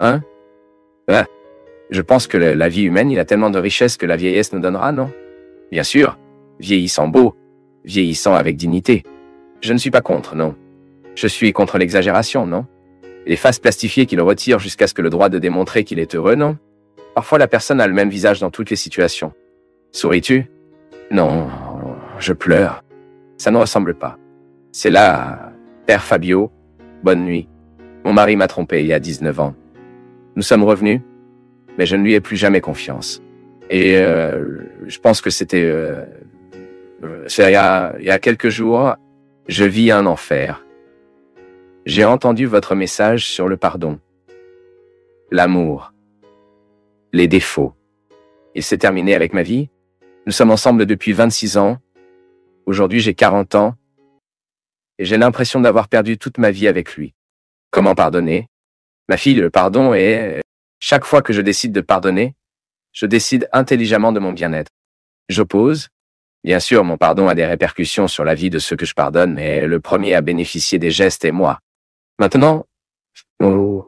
Hein? Ah, je pense que la vie humaine, il a tellement de richesses que la vieillesse nous donnera, non? Bien sûr, vieillissant beau, vieillissant avec dignité. Je ne suis pas contre, non. Je suis contre l'exagération, non? Les faces plastifiées qu'il retire jusqu'à ce que le droit de démontrer qu'il est heureux, non? Parfois la personne a le même visage dans toutes les situations. Souris-tu? Non, je pleure. Ça ne ressemble pas. C'est là, Père Fabio, bonne nuit. Mon mari m'a trompé il y a 19 ans. Nous sommes revenus, mais je ne lui ai plus jamais confiance. Et je pense que c'était... il y a quelques jours, je vis un enfer. J'ai entendu votre message sur le pardon, l'amour, les défauts. Il s'est terminé avec ma vie. Nous sommes ensemble depuis 26 ans. Aujourd'hui, j'ai 40 ans. Et j'ai l'impression d'avoir perdu toute ma vie avec lui. Comment pardonner? Ma fille, le pardon est... Chaque fois que je décide de pardonner, je décide intelligemment de mon bien-être. J'oppose. Bien sûr, mon pardon a des répercussions sur la vie de ceux que je pardonne, mais le premier à bénéficier des gestes est moi. Maintenant, le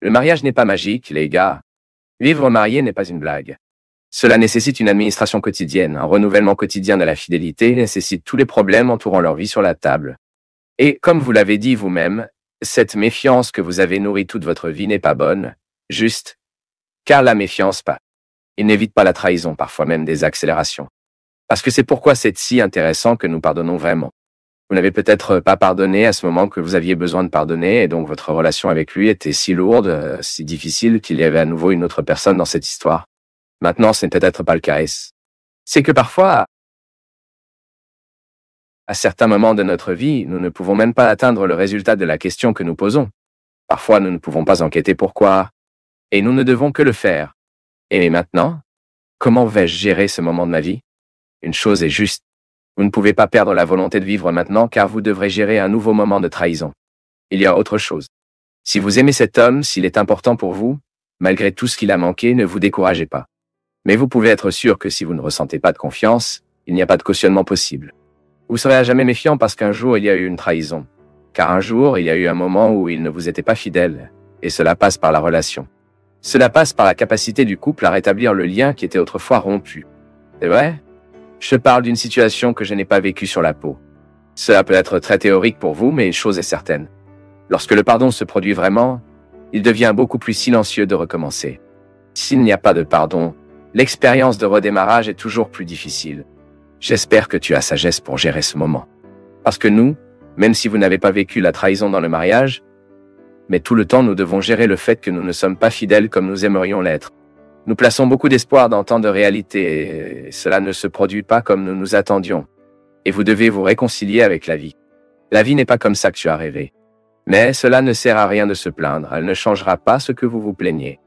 mariage n'est pas magique, les gars. Vivre marié n'est pas une blague. Cela nécessite une administration quotidienne, un renouvellement quotidien de la fidélité, nécessite tous les problèmes entourant leur vie sur la table. Et comme vous l'avez dit vous-même, cette méfiance que vous avez nourrie toute votre vie n'est pas bonne, juste, car la méfiance pas. Il n'évite pas la trahison, parfois même des accélérations. Parce que c'est pourquoi c'est si intéressant que nous pardonnons vraiment. Vous n'avez peut-être pas pardonné à ce moment que vous aviez besoin de pardonner, et donc votre relation avec lui était si lourde, si difficile qu'il y avait à nouveau une autre personne dans cette histoire. Maintenant, ce n'est peut-être pas le cas. C'est que parfois, à certains moments de notre vie, nous ne pouvons même pas atteindre le résultat de la question que nous posons. Parfois, nous ne pouvons pas enquêter pourquoi, et nous ne devons que le faire. Et maintenant, comment vais-je gérer ce moment de ma vie? Une chose est juste. Vous ne pouvez pas perdre la volonté de vivre maintenant car vous devrez gérer un nouveau moment de trahison. Il y a autre chose. Si vous aimez cet homme, s'il est important pour vous, malgré tout ce qu'il a manqué, ne vous découragez pas. Mais vous pouvez être sûr que si vous ne ressentez pas de confiance, il n'y a pas de cautionnement possible. Vous serez à jamais méfiant parce qu'un jour il y a eu une trahison. Car un jour il y a eu un moment où il ne vous était pas fidèle, et cela passe par la relation. Cela passe par la capacité du couple à rétablir le lien qui était autrefois rompu. C'est vrai? Je parle d'une situation que je n'ai pas vécue sur la peau. Cela peut être très théorique pour vous, mais une chose est certaine. Lorsque le pardon se produit vraiment, il devient beaucoup plus silencieux de recommencer. S'il n'y a pas de pardon, l'expérience de redémarrage est toujours plus difficile. J'espère que tu as sagesse pour gérer ce moment. Parce que nous, même si vous n'avez pas vécu la trahison dans le mariage, mais tout le temps nous devons gérer le fait que nous ne sommes pas fidèles comme nous aimerions l'être. Nous plaçons beaucoup d'espoir dans tant de réalité et cela ne se produit pas comme nous nous attendions. Et vous devez vous réconcilier avec la vie. La vie n'est pas comme ça que tu as rêvé. Mais cela ne sert à rien de se plaindre, elle ne changera pas ce que vous vous plaignez.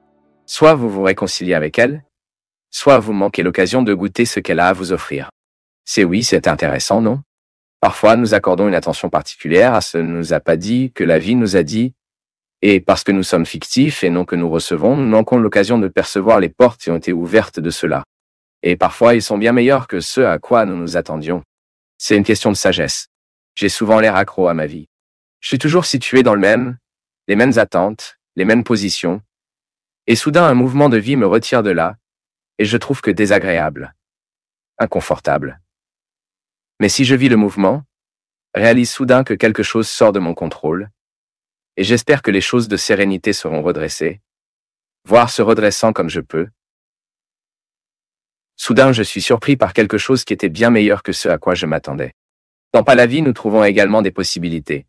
Soit vous vous réconciliez avec elle, soit vous manquez l'occasion de goûter ce qu'elle a à vous offrir. C'est intéressant, non? Parfois, nous accordons une attention particulière à ce que nous a pas dit, que la vie nous a dit, et parce que nous sommes fictifs et non que nous recevons, nous manquons l'occasion de percevoir les portes qui ont été ouvertes de cela. Et parfois, ils sont bien meilleurs que ceux à quoi nous nous attendions. C'est une question de sagesse. J'ai souvent l'air accro à ma vie. Je suis toujours situé dans les mêmes attentes, les mêmes positions. Et soudain, un mouvement de vie me retire de là, et je trouve que désagréable, inconfortable. Mais si je vis le mouvement, réalise soudain que quelque chose sort de mon contrôle, et j'espère que les choses de sérénité seront redressées, voire se redressant comme je peux. Soudain, je suis surpris par quelque chose qui était bien meilleur que ce à quoi je m'attendais. Dans Pas la vie, nous trouvons également des possibilités,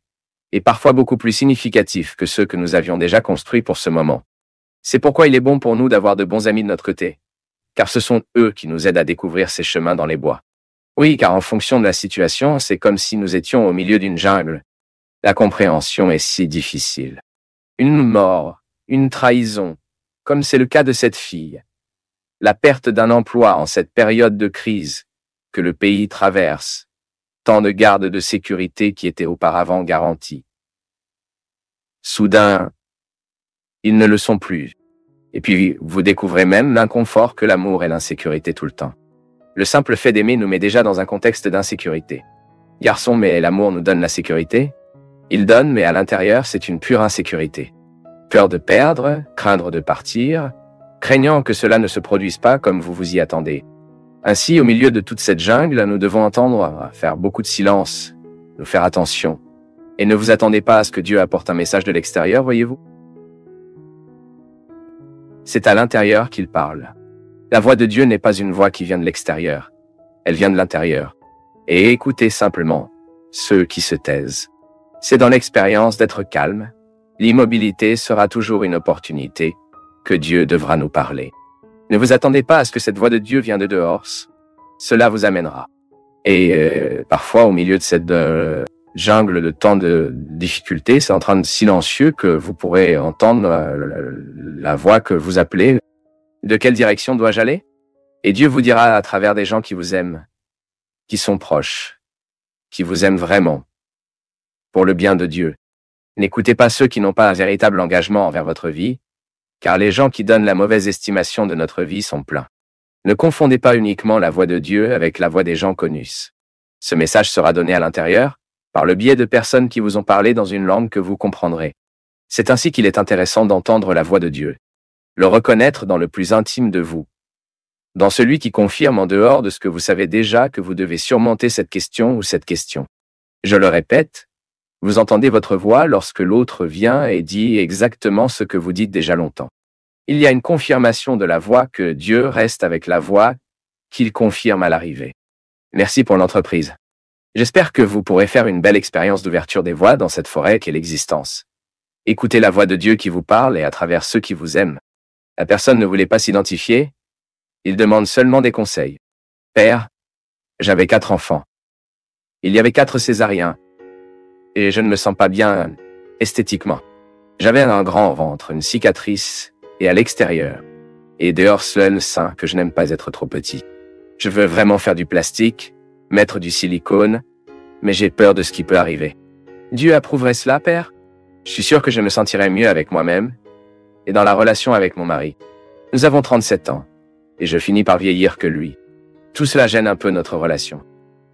et parfois beaucoup plus significatifs que ceux que nous avions déjà construits pour ce moment. C'est pourquoi il est bon pour nous d'avoir de bons amis de notre côté, car ce sont eux qui nous aident à découvrir ces chemins dans les bois. Oui, car en fonction de la situation, c'est comme si nous étions au milieu d'une jungle. La compréhension est si difficile. Une mort, une trahison, comme c'est le cas de cette fille. La perte d'un emploi en cette période de crise que le pays traverse. Tant de gardes de sécurité qui étaient auparavant garantis. Soudain, ils ne le sont plus. Et puis, vous découvrez même l'inconfort que l'amour et l'insécurité tout le temps. Le simple fait d'aimer nous met déjà dans un contexte d'insécurité. Garçon, mais l'amour nous donne la sécurité? Il donne, mais à l'intérieur, c'est une pure insécurité. Peur de perdre, craindre de partir, craignant que cela ne se produise pas comme vous vous y attendez. Ainsi, au milieu de toute cette jungle, nous devons entendre, faire beaucoup de silence, nous faire attention. Et ne vous attendez pas à ce que Dieu apporte un message de l'extérieur, voyez-vous? C'est à l'intérieur qu'il parle. La voix de Dieu n'est pas une voix qui vient de l'extérieur. Elle vient de l'intérieur. Et écoutez simplement ceux qui se taisent. C'est dans l'expérience d'être calme. L'immobilité sera toujours une opportunité que Dieu devra nous parler. Ne vous attendez pas à ce que cette voix de Dieu vienne de dehors. Cela vous amènera. Et parfois, au milieu de cette jungle de tant de difficultés, c'est en train de silencieux que vous pourrez entendre la voix que vous appelez. De quelle direction dois-je aller? Et Dieu vous dira à travers des gens qui vous aiment, qui sont proches, qui vous aiment vraiment, pour le bien de Dieu. N'écoutez pas ceux qui n'ont pas un véritable engagement envers votre vie, car les gens qui donnent la mauvaise estimation de notre vie sont pleins. Ne confondez pas uniquement la voix de Dieu avec la voix des gens connus. Ce message sera donné à l'intérieur, par le biais de personnes qui vous ont parlé dans une langue que vous comprendrez. C'est ainsi qu'il est intéressant d'entendre la voix de Dieu, le reconnaître dans le plus intime de vous, dans celui qui confirme en dehors de ce que vous savez déjà que vous devez surmonter cette question ou cette question. Je le répète, vous entendez votre voix lorsque l'autre vient et dit exactement ce que vous dites déjà longtemps. Il y a une confirmation de la voix que Dieu reste avec la voix qu'il confirme à l'arrivée. Merci pour l'entreprise. J'espère que vous pourrez faire une belle expérience d'ouverture des voies dans cette forêt qu'est l'existence. Écoutez la voix de Dieu qui vous parle et à travers ceux qui vous aiment. La personne ne voulait pas s'identifier, il demande seulement des conseils. Père, j'avais 4 enfants. Il y avait 4 césariens. Et je ne me sens pas bien esthétiquement. J'avais un grand ventre, une cicatrice, et à l'extérieur. Et dehors seul sein que je n'aime pas être trop petit. Je veux vraiment faire du plastique, mettre du silicone, mais j'ai peur de ce qui peut arriver. Dieu approuverait cela, Père? Je suis sûr que je me sentirais mieux avec moi-même et dans la relation avec mon mari. Nous avons 37 ans, et je finis par vieillir que lui. Tout cela gêne un peu notre relation.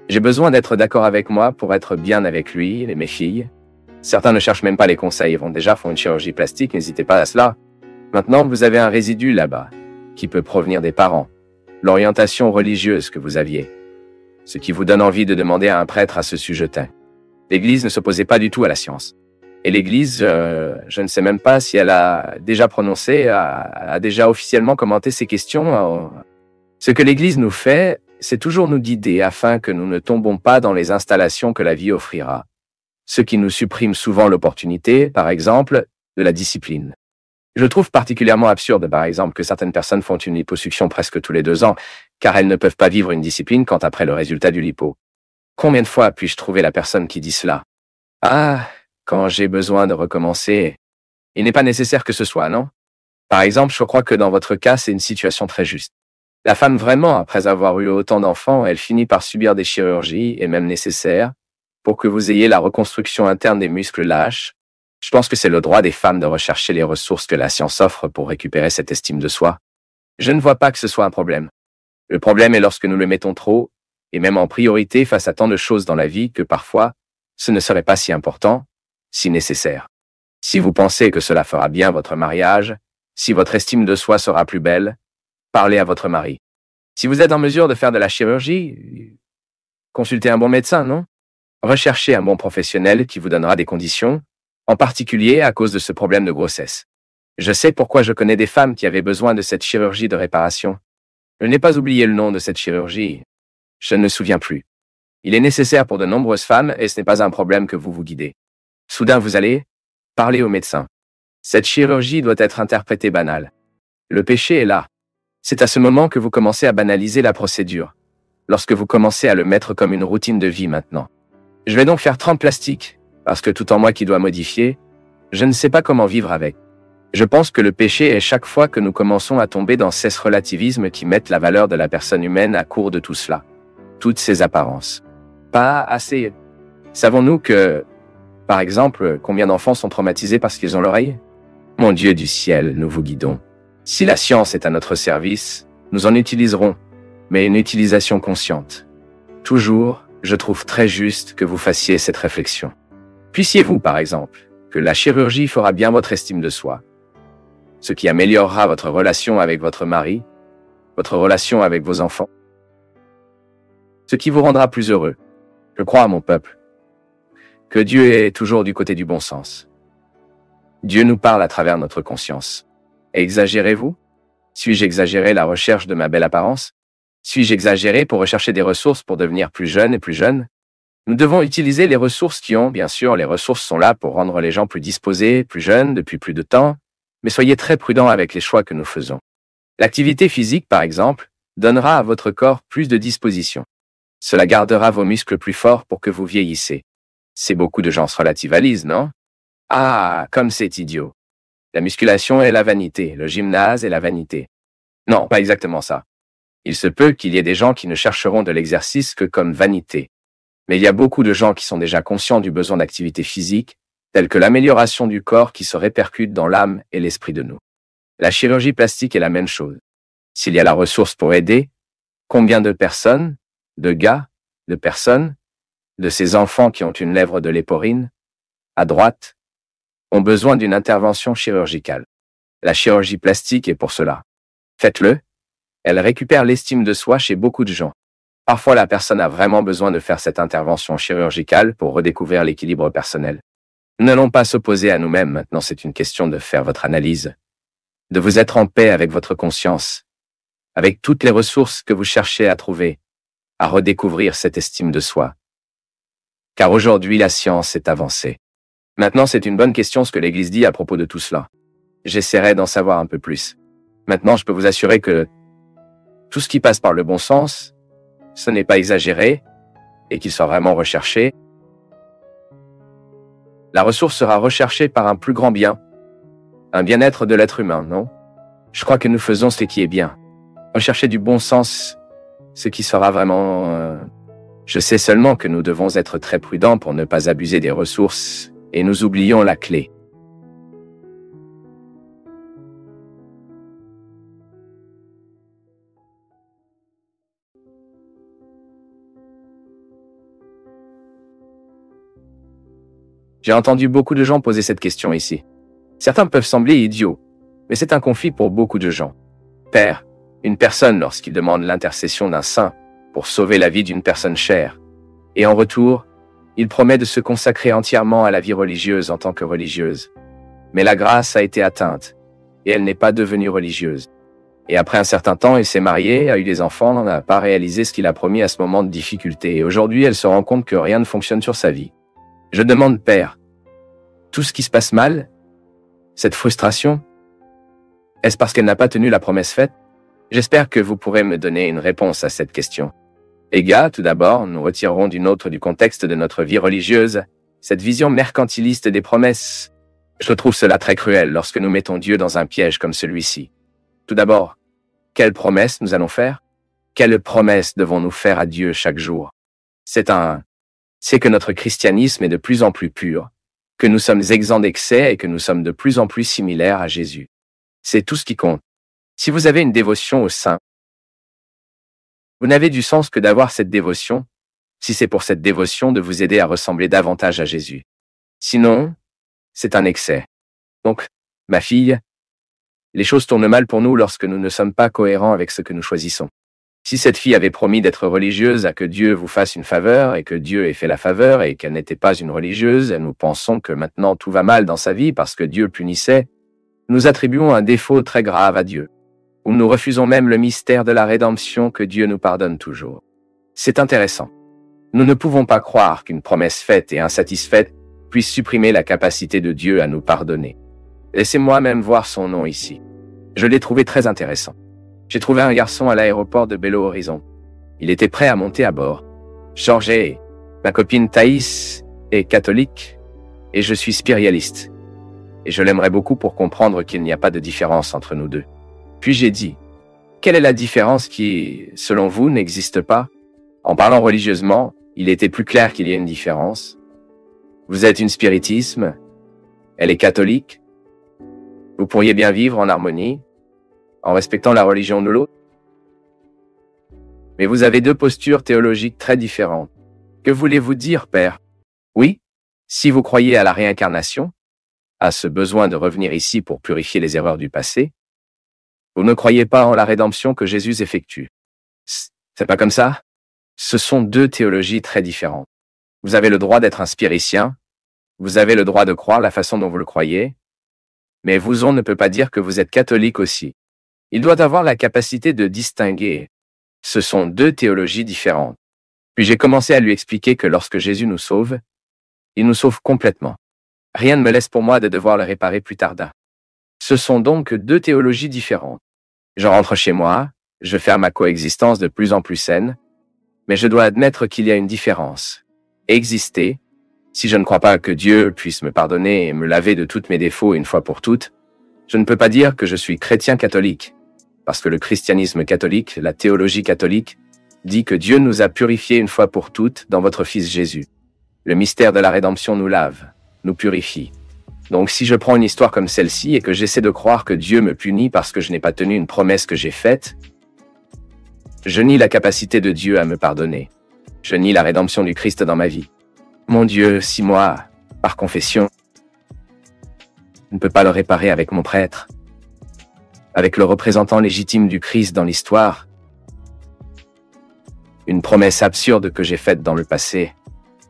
J'ai besoin d'être d'accord avec moi pour être bien avec lui et mes filles. Certains ne cherchent même pas les conseils et vont déjà faire une chirurgie plastique, n'hésitez pas à cela. Maintenant, vous avez un résidu là-bas, qui peut provenir des parents, l'orientation religieuse que vous aviez, ce qui vous donne envie de demander à un prêtre à ce sujet. L'Église ne s'opposait pas du tout à la science. Et l'Église, je ne sais même pas si elle a déjà prononcé, a déjà officiellement commenté ces questions. Ce que l'Église nous fait, c'est toujours nous guider afin que nous ne tombons pas dans les installations que la vie offrira. Ce qui nous supprime souvent l'opportunité, par exemple, de la discipline. Je trouve particulièrement absurde, par exemple, que certaines personnes font une liposuction presque tous les 2 ans, car elles ne peuvent pas vivre une discipline quand après le résultat du lipo. Combien de fois puis-je trouver la personne qui dit cela? Ah, quand j'ai besoin de recommencer. Il n'est pas nécessaire que ce soit, non? Par exemple, je crois que dans votre cas, c'est une situation très juste. La femme vraiment, après avoir eu autant d'enfants, elle finit par subir des chirurgies, et même nécessaires, pour que vous ayez la reconstruction interne des muscles lâches. Je pense que c'est le droit des femmes de rechercher les ressources que la science offre pour récupérer cette estime de soi. Je ne vois pas que ce soit un problème. Le problème est lorsque nous le mettons trop, et même en priorité face à tant de choses dans la vie que parfois, ce ne serait pas si important, si nécessaire. Si vous pensez que cela fera bien votre mariage, si votre estime de soi sera plus belle, parlez à votre mari. Si vous êtes en mesure de faire de la chirurgie, consultez un bon médecin, non? Recherchez un bon professionnel qui vous donnera des conditions, en particulier à cause de ce problème de grossesse. Je sais pourquoi je connais des femmes qui avaient besoin de cette chirurgie de réparation. Je n'ai pas oublié le nom de cette chirurgie. Je ne me souviens plus. Il est nécessaire pour de nombreuses femmes et ce n'est pas un problème que vous vous guidez. Soudain vous allez parler au médecin. Cette chirurgie doit être interprétée banale. Le péché est là. C'est à ce moment que vous commencez à banaliser la procédure, lorsque vous commencez à le mettre comme une routine de vie maintenant. Je vais donc faire 30 plastiques, parce que tout en moi qui doit modifier, je ne sais pas comment vivre avec. Je pense que le péché est chaque fois que nous commençons à tomber dans ces relativismes qui mettent la valeur de la personne humaine à court de tout cela. Toutes ces apparences. Pas assez. Savons-nous que, par exemple, combien d'enfants sont traumatisés parce qu'ils ont l'oreille? Mon Dieu du ciel, nous vous guidons. Si la science est à notre service, nous en utiliserons, mais une utilisation consciente. Toujours, je trouve très juste que vous fassiez cette réflexion. Puissiez-vous, par exemple, que la chirurgie fera bien votre estime de soi, ce qui améliorera votre relation avec votre mari, votre relation avec vos enfants, ce qui vous rendra plus heureux. Je crois à mon peuple, que Dieu est toujours du côté du bon sens. Dieu nous parle à travers notre conscience. Exagérez-vous? Suis-je exagéré la recherche de ma belle apparence? Suis-je exagéré pour rechercher des ressources pour devenir plus jeune et plus jeune? Nous devons utiliser les ressources bien sûr, les ressources sont là pour rendre les gens plus disposés, plus jeunes, depuis plus de temps, mais soyez très prudents avec les choix que nous faisons. L'activité physique, par exemple, donnera à votre corps plus de disposition. Cela gardera vos muscles plus forts pour que vous vieillissez. C'est beaucoup de gens se relativalisent, non? Ah, comme c'est idiot. La musculation est la vanité, le gymnase est la vanité. Non, pas exactement ça. Il se peut qu'il y ait des gens qui ne chercheront de l'exercice que comme vanité. Mais il y a beaucoup de gens qui sont déjà conscients du besoin d'activité physique, telles que l'amélioration du corps qui se répercute dans l'âme et l'esprit de nous. La chirurgie plastique est la même chose. S'il y a la ressource pour aider, combien de personnes, de gars, de personnes, de ces enfants qui ont une lèvre de léporine, à droite, ont besoin d'une intervention chirurgicale. La chirurgie plastique est pour cela. Faites-le. Elle récupère l'estime de soi chez beaucoup de gens. Parfois, la personne a vraiment besoin de faire cette intervention chirurgicale pour redécouvrir l'équilibre personnel. Nous n'allons pas s'opposer à nous-mêmes, maintenant c'est une question de faire votre analyse, de vous être en paix avec votre conscience, avec toutes les ressources que vous cherchez à trouver, à redécouvrir cette estime de soi. Car aujourd'hui, la science est avancée. Maintenant, c'est une bonne question ce que l'Église dit à propos de tout cela. J'essaierai d'en savoir un peu plus. Maintenant, je peux vous assurer que tout ce qui passe par le bon sens, ce n'est pas exagéré et qu'il soit vraiment recherché. La ressource sera recherchée par un plus grand bien, un bien-être de l'être humain, non? Je crois que nous faisons ce qui est bien. Rechercher du bon sens, ce qui sera vraiment... Je sais seulement que nous devons être très prudents pour ne pas abuser des ressources et nous oublions la clé. J'ai entendu beaucoup de gens poser cette question ici. Certains peuvent sembler idiots, mais c'est un conflit pour beaucoup de gens. Père, une personne lorsqu'il demande l'intercession d'un saint pour sauver la vie d'une personne chère, et en retour, il promet de se consacrer entièrement à la vie religieuse en tant que religieuse. Mais la grâce a été atteinte, et elle n'est pas devenue religieuse. Et après un certain temps, il s'est marié, a eu des enfants, n'a pas réalisé ce qu'il a promis à ce moment de difficulté, et aujourd'hui, elle se rend compte que rien ne fonctionne sur sa vie. Je demande, Père, tout ce qui se passe mal, cette frustration, est-ce parce qu'elle n'a pas tenu la promesse faite? J'espère que vous pourrez me donner une réponse à cette question. Les gars, tout d'abord, nous retirerons du contexte de notre vie religieuse, cette vision mercantiliste des promesses. Je trouve cela très cruel lorsque nous mettons Dieu dans un piège comme celui-ci. Tout d'abord, quelles promesses nous allons faire? Quelles promesses devons-nous faire à Dieu chaque jour? C'est que notre christianisme est de plus en plus pur, que nous sommes exempts d'excès et que nous sommes de plus en plus similaires à Jésus. C'est tout ce qui compte. Si vous avez une dévotion au saint, vous n'avez du sens que d'avoir cette dévotion, si c'est pour cette dévotion de vous aider à ressembler davantage à Jésus. Sinon, c'est un excès. Donc, ma fille, les choses tournent mal pour nous lorsque nous ne sommes pas cohérents avec ce que nous choisissons. Si cette fille avait promis d'être religieuse à que Dieu vous fasse une faveur et que Dieu ait fait la faveur et qu'elle n'était pas une religieuse, et nous pensons que maintenant tout va mal dans sa vie parce que Dieu punissait, nous attribuons un défaut très grave à Dieu. Ou nous refusons même le mystère de la rédemption que Dieu nous pardonne toujours. C'est intéressant. Nous ne pouvons pas croire qu'une promesse faite et insatisfaite puisse supprimer la capacité de Dieu à nous pardonner. Laissez-moi même voir son nom ici. Je l'ai trouvé très intéressant. J'ai trouvé un garçon à l'aéroport de Belo Horizon. Il était prêt à monter à bord. George et ma copine Thaïs est catholique et je suis spiritualiste. Et je l'aimerais beaucoup pour comprendre qu'il n'y a pas de différence entre nous deux. Puis j'ai dit, quelle est la différence qui, selon vous, n'existe pas? En parlant religieusement, il était plus clair qu'il y a une différence. Vous êtes une spiritisme, elle est catholique. Vous pourriez bien vivre en harmonie, en respectant la religion de l'autre. Mais vous avez deux postures théologiques très différentes. Que voulez-vous dire, Père? Oui, si vous croyez à la réincarnation, à ce besoin de revenir ici pour purifier les erreurs du passé, vous ne croyez pas en la rédemption que Jésus effectue. C'est pas comme ça? Ce sont deux théologies très différentes. Vous avez le droit d'être un spiricien, vous avez le droit de croire la façon dont vous le croyez, mais on ne peut pas dire que vous êtes catholique aussi. Il doit avoir la capacité de distinguer. Ce sont deux théologies différentes. Puis j'ai commencé à lui expliquer que lorsque Jésus nous sauve, il nous sauve complètement. Rien ne me laisse pour moi de devoir le réparer plus tard. Ce sont donc deux théologies différentes. Je rentre chez moi, je fais ma coexistence de plus en plus saine, mais je dois admettre qu'il y a une différence. Exister, si je ne crois pas que Dieu puisse me pardonner et me laver de tous mes défauts une fois pour toutes, je ne peux pas dire que je suis chrétien catholique, parce que le christianisme catholique, la théologie catholique, dit que Dieu nous a purifiés une fois pour toutes dans votre Fils Jésus. Le mystère de la rédemption nous lave. nous purifie. Donc si je prends une histoire comme celle-ci et que j'essaie de croire que Dieu me punit parce que je n'ai pas tenu une promesse que j'ai faite, je nie la capacité de Dieu à me pardonner. Je nie la rédemption du Christ dans ma vie. Mon Dieu, si moi, par confession, je ne peux pas le réparer avec mon prêtre, avec le représentant légitime du Christ dans l'histoire, une promesse absurde que j'ai faite dans le passé.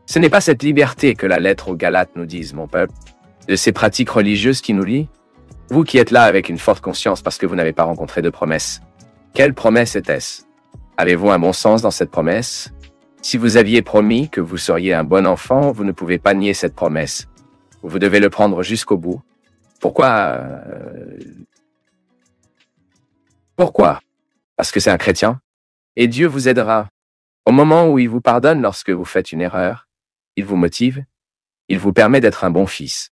Ce n'est pas cette liberté que la lettre aux Galates nous dise, mon peuple, de ces pratiques religieuses qui nous lient. Vous qui êtes là avec une forte conscience parce que vous n'avez pas rencontré de promesse. Quelle promesse était-ce? Avez-vous un bon sens dans cette promesse? Si vous aviez promis que vous seriez un bon enfant, vous ne pouvez pas nier cette promesse. Vous devez le prendre jusqu'au bout. Pourquoi? Pourquoi? Parce que c'est un chrétien. Et Dieu vous aidera. Au moment où il vous pardonne lorsque vous faites une erreur, il vous motive, il vous permet d'être un bon fils.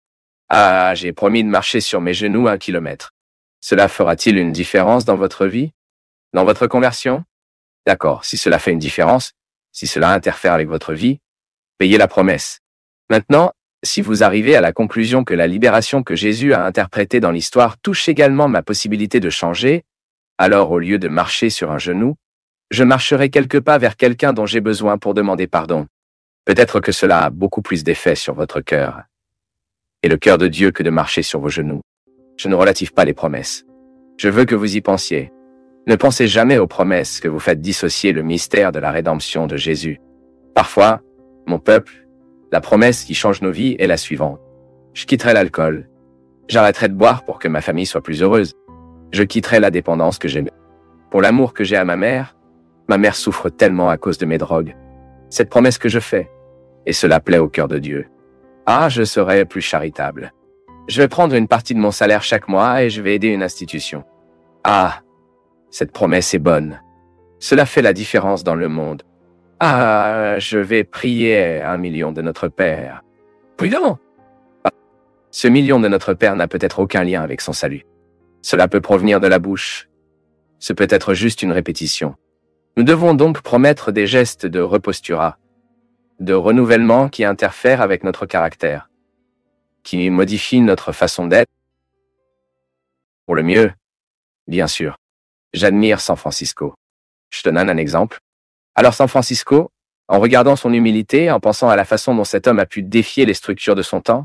Ah, j'ai promis de marcher sur mes genoux 1 kilomètre. Cela fera-t-il une différence dans votre vie? Dans votre conversion? D'accord, si cela fait une différence, si cela interfère avec votre vie, payez la promesse. Maintenant, si vous arrivez à la conclusion que la libération que Jésus a interprétée dans l'histoire touche également ma possibilité de changer, alors au lieu de marcher sur un genou, je marcherai quelques pas vers quelqu'un dont j'ai besoin pour demander pardon. Peut-être que cela a beaucoup plus d'effet sur votre cœur et le cœur de Dieu que de marcher sur vos genoux. Je ne relative pas les promesses. Je veux que vous y pensiez. Ne pensez jamais aux promesses que vous faites dissocier le mystère de la rédemption de Jésus. Parfois, mon peuple, la promesse qui change nos vies est la suivante. Je quitterai l'alcool. J'arrêterai de boire pour que ma famille soit plus heureuse. Je quitterai la dépendance que j'ai. Pour l'amour que j'ai à ma mère souffre tellement à cause de mes drogues. Cette promesse que je fais, et cela plaît au cœur de Dieu. Ah, je serai plus charitable. Je vais prendre une partie de mon salaire chaque mois et je vais aider une institution. Ah, cette promesse est bonne. Cela fait la différence dans le monde. Ah, je vais prier 1 million de notre Père. Prudent! Ce million de notre Père n'a peut-être aucun lien avec son salut. Cela peut provenir de la bouche. Ce peut être juste une répétition. Nous devons donc promettre des gestes de reposturat, de renouvellement qui interfèrent avec notre caractère, qui modifient notre façon d'être. Pour le mieux, bien sûr. J'admire San Francisco. Je te donne un exemple. Alors San Francisco, en regardant son humilité, en pensant à la façon dont cet homme a pu défier les structures de son temps,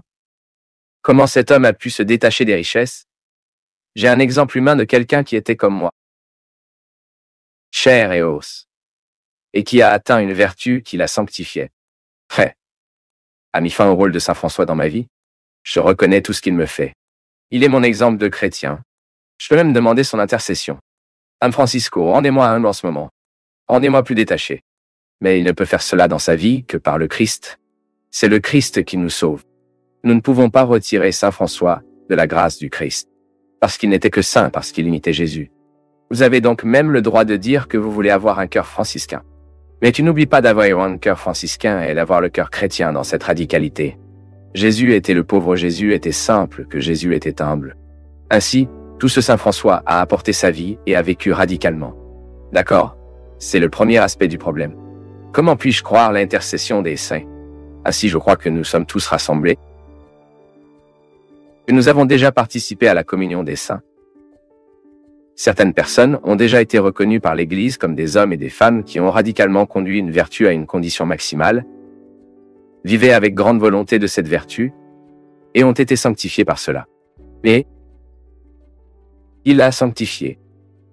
comment cet homme a pu se détacher des richesses, j'ai un exemple humain de quelqu'un qui était comme moi, chair et os, et qui a atteint une vertu qui la sanctifiait. Prêt, a mis fin au rôle de Saint François dans ma vie. Je reconnais tout ce qu'il me fait. Il est mon exemple de chrétien. Je peux même demander son intercession. San Francisco, rendez-moi humble en ce moment. Rendez-moi plus détaché. Mais il ne peut faire cela dans sa vie que par le Christ. C'est le Christ qui nous sauve. Nous ne pouvons pas retirer Saint François de la grâce du Christ. Parce qu'il n'était que saint, parce qu'il imitait Jésus. Vous avez donc même le droit de dire que vous voulez avoir un cœur franciscain. Mais tu n'oublies pas d'avoir un cœur franciscain et d'avoir le cœur chrétien dans cette radicalité. Jésus était le pauvre Jésus était simple, que Jésus était humble. Ainsi, tout ce Saint François a apporté sa vie et a vécu radicalement. D'accord? C'est le premier aspect du problème. Comment puis-je croire l'intercession des saints? Ainsi, je crois que nous sommes tous rassemblés. Que nous avons déjà participé à la communion des saints. Certaines personnes ont déjà été reconnues par l'Église comme des hommes et des femmes qui ont radicalement conduit une vertu à une condition maximale, vivaient avec grande volonté de cette vertu, et ont été sanctifiés par cela. Mais il l'a sanctifié.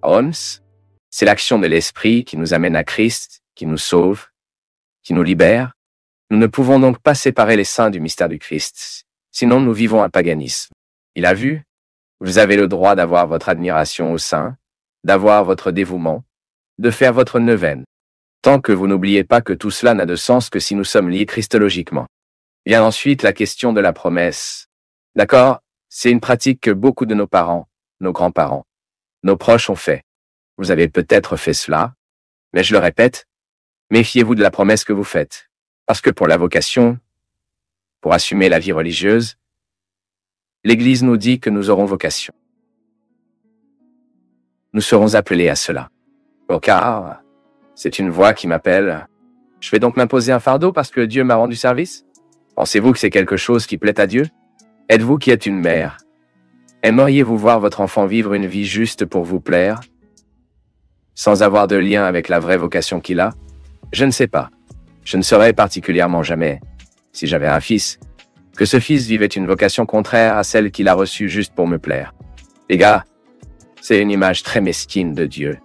Homs, c'est l'action de l'Esprit qui nous amène à Christ, qui nous sauve, qui nous libère. Nous ne pouvons donc pas séparer les saints du mystère du Christ, sinon nous vivons un paganisme. Il a vu? Vous avez le droit d'avoir votre admiration aux saints, d'avoir votre dévouement, de faire votre neuvaine. Tant que vous n'oubliez pas que tout cela n'a de sens que si nous sommes liés christologiquement. Vient ensuite la question de la promesse. D'accord? C'est une pratique que beaucoup de nos parents, nos grands-parents, nos proches ont fait. Vous avez peut-être fait cela, mais je le répète, méfiez-vous de la promesse que vous faites. Parce que pour la vocation, pour assumer la vie religieuse, l'Église nous dit que nous aurons vocation. Nous serons appelés à cela. Au car, c'est une voix qui m'appelle. Je vais donc m'imposer un fardeau parce que Dieu m'a rendu service? Pensez-vous que c'est quelque chose qui plaît à Dieu? Êtes-vous qui êtes une mère? Aimeriez-vous voir votre enfant vivre une vie juste pour vous plaire, sans avoir de lien avec la vraie vocation qu'il a? Je ne sais pas. Je ne saurais particulièrement jamais, si j'avais un fils, que ce fils vivait une vocation contraire à celle qu'il a reçue juste pour me plaire. Les gars, c'est une image très mesquine de Dieu.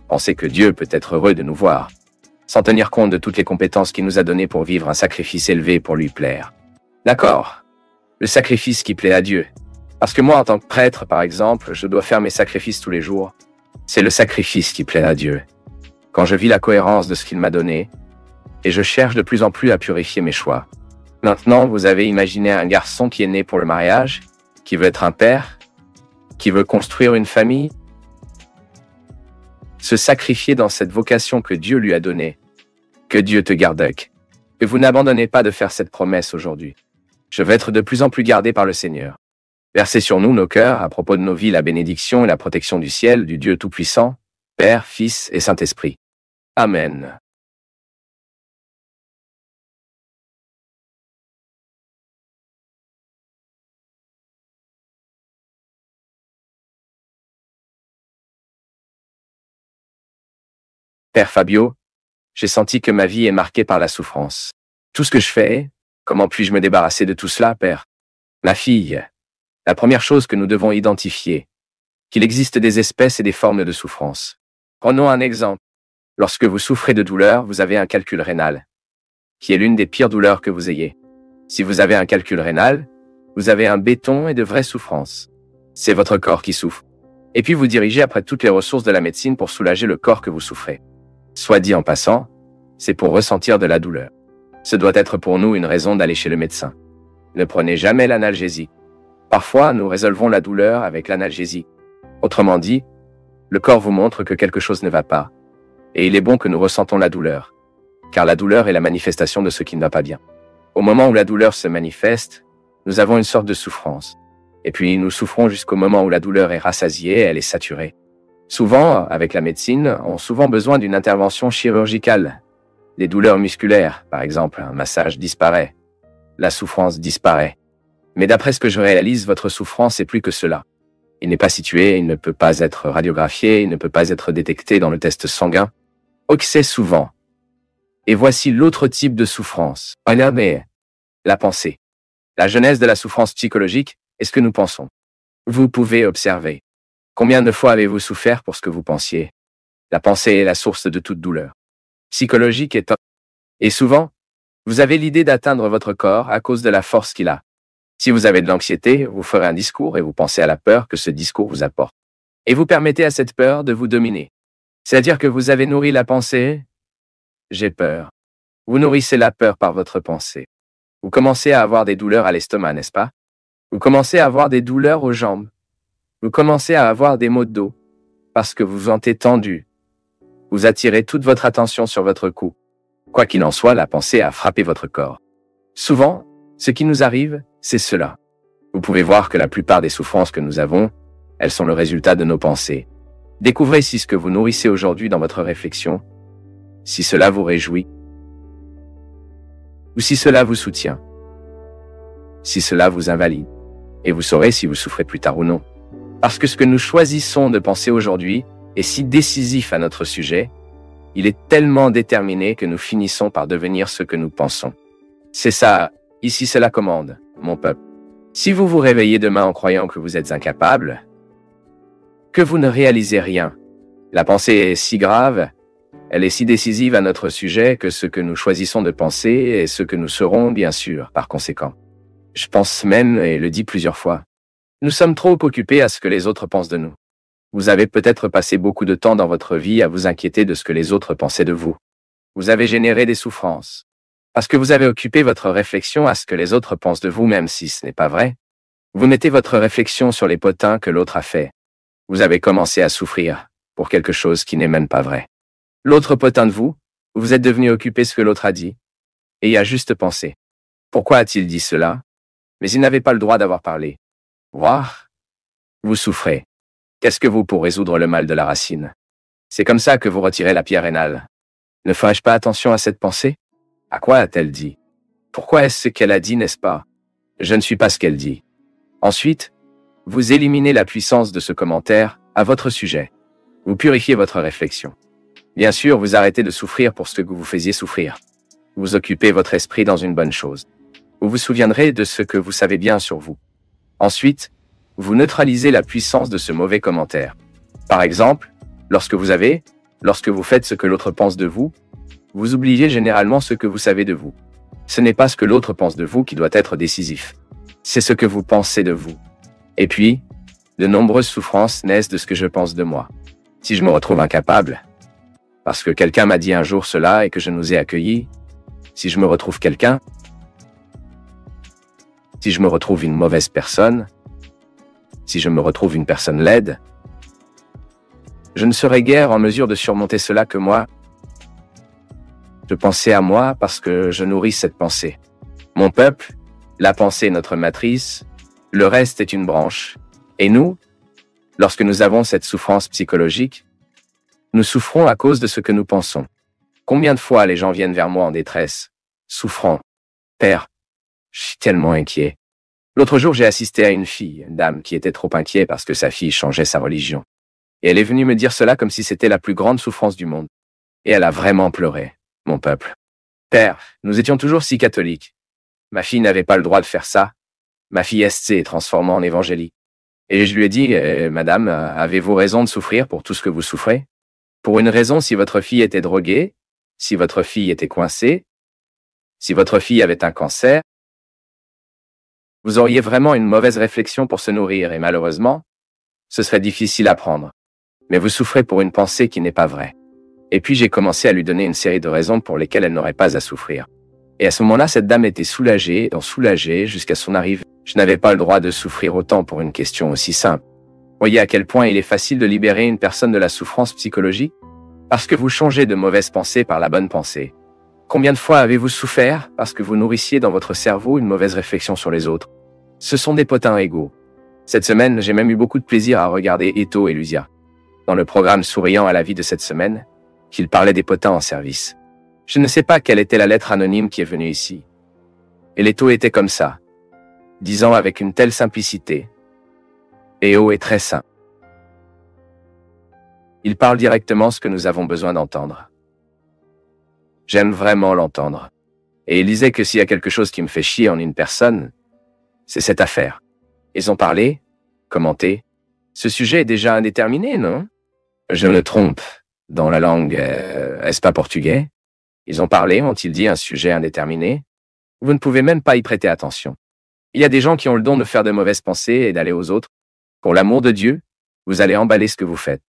Pensez que Dieu peut être heureux de nous voir, sans tenir compte de toutes les compétences qu'il nous a données pour vivre un sacrifice élevé pour lui plaire. D'accord, le sacrifice qui plaît à Dieu. Parce que moi, en tant que prêtre, par exemple, je dois faire mes sacrifices tous les jours. C'est le sacrifice qui plaît à Dieu. Quand je vis la cohérence de ce qu'il m'a donné, et je cherche de plus en plus à purifier mes choix. Maintenant, vous avez imaginé un garçon qui est né pour le mariage, qui veut être un père, qui veut construire une famille, se sacrifier dans cette vocation que Dieu lui a donnée. Que Dieu te garde. Que vous n'abandonnez pas de faire cette promesse aujourd'hui. Je veux être de plus en plus gardé par le Seigneur. Versez sur nous nos cœurs, à propos de nos vies, la bénédiction et la protection du ciel, du Dieu Tout-Puissant, Père, Fils et Saint-Esprit. Amen. Père Fabio, j'ai senti que ma vie est marquée par la souffrance. Tout ce que je fais, comment puis-je me débarrasser de tout cela, Père? Ma fille, la première chose que nous devons identifier, qu'il existe des espèces et des formes de souffrance. Prenons un exemple. Lorsque vous souffrez de douleur, vous avez un calcul rénal, qui est l'une des pires douleurs que vous ayez. Si vous avez un calcul rénal, vous avez un béton et de vraies souffrances. C'est votre corps qui souffre. Et puis vous dirigez après toutes les ressources de la médecine pour soulager le corps que vous souffrez. Soit dit en passant, c'est pour ressentir de la douleur. Ce doit être pour nous une raison d'aller chez le médecin. Ne prenez jamais l'analgésie. Parfois, nous résolvons la douleur avec l'analgésie. Autrement dit, le corps vous montre que quelque chose ne va pas. Et il est bon que nous ressentons la douleur, car la douleur est la manifestation de ce qui ne va pas bien. Au moment où la douleur se manifeste, nous avons une sorte de souffrance. Et puis nous souffrons jusqu'au moment où la douleur est rassasiée, elle est saturée. Souvent, avec la médecine, on a souvent besoin d'une intervention chirurgicale. Les douleurs musculaires, par exemple, un massage disparaît. La souffrance disparaît. Mais d'après ce que je réalise, votre souffrance est plus que cela. Il n'est pas situé, il ne peut pas être radiographié, il ne peut pas être détecté dans le test sanguin. C'est souvent. Et voici l'autre type de souffrance. La pensée. La genèse de la souffrance psychologique est ce que nous pensons. Vous pouvez observer. Combien de fois avez-vous souffert pour ce que vous pensiez? La pensée est la source de toute douleur. Psychologique et souvent, vous avez l'idée d'atteindre votre corps à cause de la force qu'il a. Si vous avez de l'anxiété, vous ferez un discours et vous pensez à la peur que ce discours vous apporte. Et vous permettez à cette peur de vous dominer. C'est-à-dire que vous avez nourri la pensée « j'ai peur ». Vous nourrissez la peur par votre pensée. Vous commencez à avoir des douleurs à l'estomac, n'est-ce pas? Vous commencez à avoir des douleurs aux jambes. Vous commencez à avoir des maux de dos parce que vous vous sentez tendu. Vous attirez toute votre attention sur votre cou. Quoi qu'il en soit, la pensée a frappé votre corps. Souvent, ce qui nous arrive, c'est cela. Vous pouvez voir que la plupart des souffrances que nous avons, elles sont le résultat de nos pensées. Découvrez si ce que vous nourrissez aujourd'hui dans votre réflexion, si cela vous réjouit, ou si cela vous soutient, si cela vous invalide, et vous saurez si vous souffrez plus tard ou non. Parce que ce que nous choisissons de penser aujourd'hui est si décisif à notre sujet, il est tellement déterminé que nous finissons par devenir ce que nous pensons. C'est ça, ici c'est la commande, mon peuple. Si vous vous réveillez demain en croyant que vous êtes incapable, que vous ne réalisez rien, la pensée est si grave, elle est si décisive à notre sujet que ce que nous choisissons de penser est ce que nous serons, bien sûr, par conséquent. Je pense même, et le dis plusieurs fois, nous sommes trop occupés à ce que les autres pensent de nous. Vous avez peut-être passé beaucoup de temps dans votre vie à vous inquiéter de ce que les autres pensaient de vous. Vous avez généré des souffrances. Parce que vous avez occupé votre réflexion à ce que les autres pensent de vous, même si ce n'est pas vrai. Vous mettez votre réflexion sur les potins que l'autre a fait. Vous avez commencé à souffrir pour quelque chose qui n'est même pas vrai. L'autre potin de vous, vous êtes devenu occupé ce que l'autre a dit, et y a juste pensé. Pourquoi a-t-il dit cela? Mais il n'avait pas le droit d'avoir parlé. Voir? Vous souffrez. Qu'est-ce que vous pour résoudre le mal de la racine? C'est comme ça que vous retirez la pierre rénale. Ne ferais-je pas attention à cette pensée? À quoi a-t-elle dit? Pourquoi est-ce ce qu'elle a dit, n'est-ce pas? Je ne suis pas ce qu'elle dit. Ensuite, vous éliminez la puissance de ce commentaire à votre sujet. Vous purifiez votre réflexion. Bien sûr, vous arrêtez de souffrir pour ce que vous faisiez souffrir. Vous occupez votre esprit dans une bonne chose. Vous vous souviendrez de ce que vous savez bien sur vous. Ensuite, vous neutralisez la puissance de ce mauvais commentaire. Par exemple, lorsque vous faites ce que l'autre pense de vous, vous oubliez généralement ce que vous savez de vous. Ce n'est pas ce que l'autre pense de vous qui doit être décisif. C'est ce que vous pensez de vous. Et puis, de nombreuses souffrances naissent de ce que je pense de moi. Si je me retrouve incapable, parce que quelqu'un m'a dit un jour cela et que je nous ai accueillis, si je me retrouve une mauvaise personne, si je me retrouve une personne laide, je ne serai guère en mesure de surmonter cela que moi. Je pensais à moi parce que je nourris cette pensée. Mon peuple, la pensée est notre matrice, le reste est une branche. Et nous, lorsque nous avons cette souffrance psychologique, nous souffrons à cause de ce que nous pensons. Combien de fois les gens viennent vers moi en détresse, souffrant. Père, je suis tellement inquiet. L'autre jour, j'ai assisté à une dame qui était trop inquiète parce que sa fille changeait sa religion. Et elle est venue me dire cela comme si c'était la plus grande souffrance du monde. Et elle a vraiment pleuré, mon peuple. Père, nous étions toujours si catholiques. Ma fille n'avait pas le droit de faire ça. Ma fille s'est transformée en évangélique. Et je lui ai dit, Madame, avez-vous raison de souffrir pour tout ce que vous souffrez? Pour une raison, si votre fille était droguée, si votre fille était coincée, si votre fille avait un cancer, vous auriez vraiment une mauvaise réflexion pour se nourrir et malheureusement, ce serait difficile à prendre. Mais vous souffrez pour une pensée qui n'est pas vraie. Et puis j'ai commencé à lui donner une série de raisons pour lesquelles elle n'aurait pas à souffrir. Et à ce moment-là, cette dame était soulagée jusqu'à son arrivée. Je n'avais pas le droit de souffrir autant pour une question aussi simple. Voyez à quel point il est facile de libérer une personne de la souffrance psychologique? Parce que vous changez de mauvaise pensée par la bonne pensée. Combien de fois avez-vous souffert parce que vous nourrissiez dans votre cerveau une mauvaise réflexion sur les autres? Ce sont des potins égaux. Cette semaine, j'ai même eu beaucoup de plaisir à regarder Eto et Lucia. Dans le programme Souriant à la vie de cette semaine, qu'ils parlaient des potins en service. Je ne sais pas quelle était la lettre anonyme qui est venue ici. Et Leto était comme ça, disant avec une telle simplicité. Eo est très saint. Il parle directement ce que nous avons besoin d'entendre. J'aime vraiment l'entendre. Et il disait que s'il y a quelque chose qui me fait chier en une personne, c'est cette affaire. Ils ont parlé, commenté. Ce sujet est déjà indéterminé, non? Je me trompe. Dans la langue, est-ce pas portugais? Ils ont parlé, ont-ils dit un sujet indéterminé? Vous ne pouvez même pas y prêter attention. Il y a des gens qui ont le don de faire de mauvaises pensées et d'aller aux autres. Pour l'amour de Dieu, vous allez emballer ce que vous faites.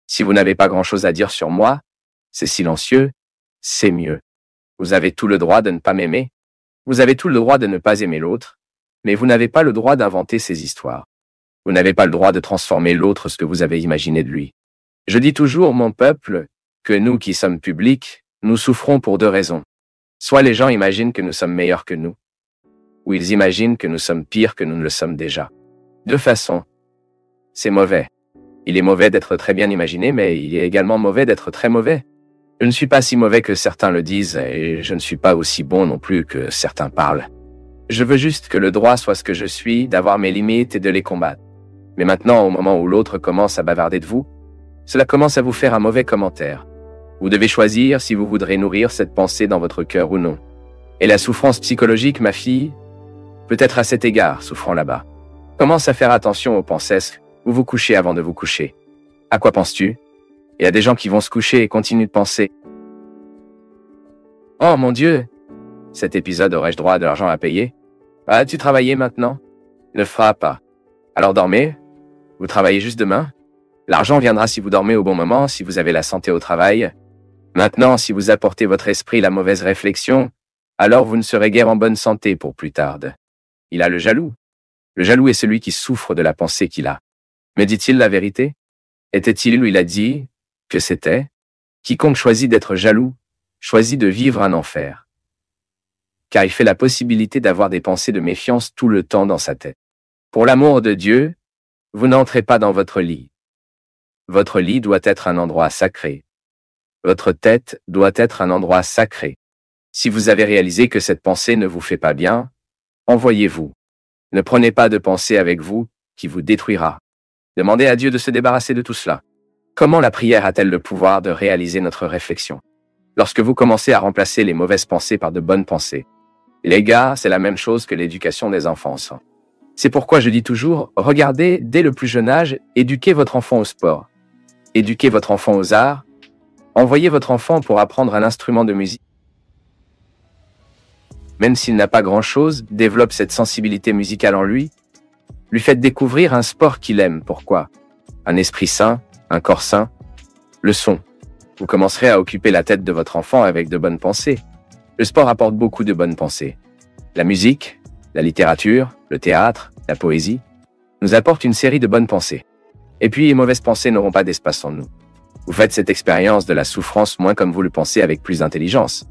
Si vous n'avez pas grand-chose à dire sur moi, c'est silencieux, c'est mieux. Vous avez tout le droit de ne pas m'aimer. Vous avez tout le droit de ne pas aimer l'autre. Mais vous n'avez pas le droit d'inventer ces histoires. Vous n'avez pas le droit de transformer l'autre ce que vous avez imaginé de lui. Je dis toujours, mon peuple, que nous qui sommes publics, nous souffrons pour deux raisons. Soit les gens imaginent que nous sommes meilleurs que nous, ou ils imaginent que nous sommes pires que nous ne le sommes déjà. Deux façons. C'est mauvais. Il est mauvais d'être très bien imaginé, mais il est également mauvais d'être très mauvais. Je ne suis pas si mauvais que certains le disent, et je ne suis pas aussi bon non plus que certains parlent. Je veux juste que le droit soit ce que je suis, d'avoir mes limites et de les combattre. Mais maintenant, au moment où l'autre commence à bavarder de vous, cela commence à vous faire un mauvais commentaire. Vous devez choisir si vous voudrez nourrir cette pensée dans votre cœur ou non. Et la souffrance psychologique, ma fille, peut-être à cet égard, souffrant là-bas. Commence à faire attention aux pensées où vous couchez avant de vous coucher. À quoi penses-tu? Il y a des gens qui vont se coucher et continuent de penser. Oh mon Dieu! Cet épisode, aurais-je droit à de l'argent à payer? As-tu travaillé maintenant? Ne fera pas. Alors dormez? Vous travaillez juste demain? L'argent viendra si vous dormez au bon moment, si vous avez la santé au travail. Maintenant, si vous apportez votre esprit la mauvaise réflexion, alors vous ne serez guère en bonne santé pour plus tard. Il a le jaloux. Le jaloux est celui qui souffre de la pensée qu'il a. Mais dit-il la vérité? Était-il où il a dit que c'était? Quiconque choisit d'être jaloux, choisit de vivre un enfer. Car il fait la possibilité d'avoir des pensées de méfiance tout le temps dans sa tête. Pour l'amour de Dieu, vous n'entrez pas dans votre lit. Votre lit doit être un endroit sacré. Votre tête doit être un endroit sacré. Si vous avez réalisé que cette pensée ne vous fait pas bien, envoyez-vous. Ne prenez pas de pensée avec vous qui vous détruira. Demandez à Dieu de se débarrasser de tout cela. Comment la prière a-t-elle le pouvoir de réaliser notre réflexion? Lorsque vous commencez à remplacer les mauvaises pensées par de bonnes pensées. Les gars, c'est la même chose que l'éducation des enfants. C'est pourquoi je dis toujours, regardez dès le plus jeune âge, éduquez votre enfant au sport. Éduquez votre enfant aux arts. Envoyez votre enfant pour apprendre un instrument de musique. Même s'il n'a pas grand-chose, développe cette sensibilité musicale en lui. Lui faites découvrir un sport qu'il aime. Pourquoi? Un esprit sain, un corps sain. Le son. Vous commencerez à occuper la tête de votre enfant avec de bonnes pensées. Le sport apporte beaucoup de bonnes pensées. La musique, la littérature, le théâtre, la poésie, nous apportent une série de bonnes pensées. Et puis, les mauvaises pensées n'auront pas d'espace en nous. Vous faites cette expérience de la souffrance moins comme vous le pensez avec plus d'intelligence.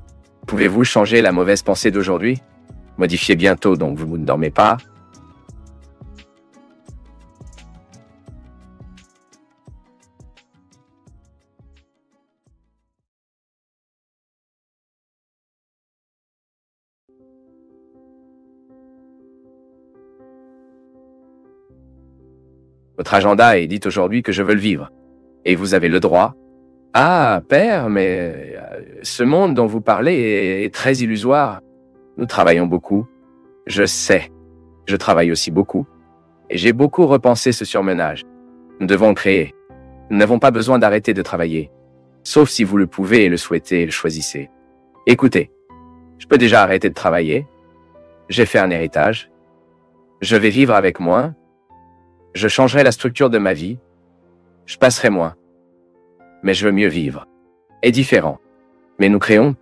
Pouvez-vous changer la mauvaise pensée d'aujourd'hui? Modifiez bientôt, donc vous ne dormez pas. Votre agenda est dit aujourd'hui que je veux le vivre. Et vous avez le droit. Ah, père, mais ce monde dont vous parlez est très illusoire. Nous travaillons beaucoup. Je sais. Je travaille aussi beaucoup. Et j'ai beaucoup repensé ce surmenage. Nous devons créer. Nous n'avons pas besoin d'arrêter de travailler. Sauf si vous le pouvez et le souhaitez et le choisissez. Écoutez, je peux déjà arrêter de travailler. J'ai fait un héritage. Je vais vivre avec moins. Je changerai la structure de ma vie. Je passerai moins. Mais je veux mieux vivre. Et différent. Mais nous créons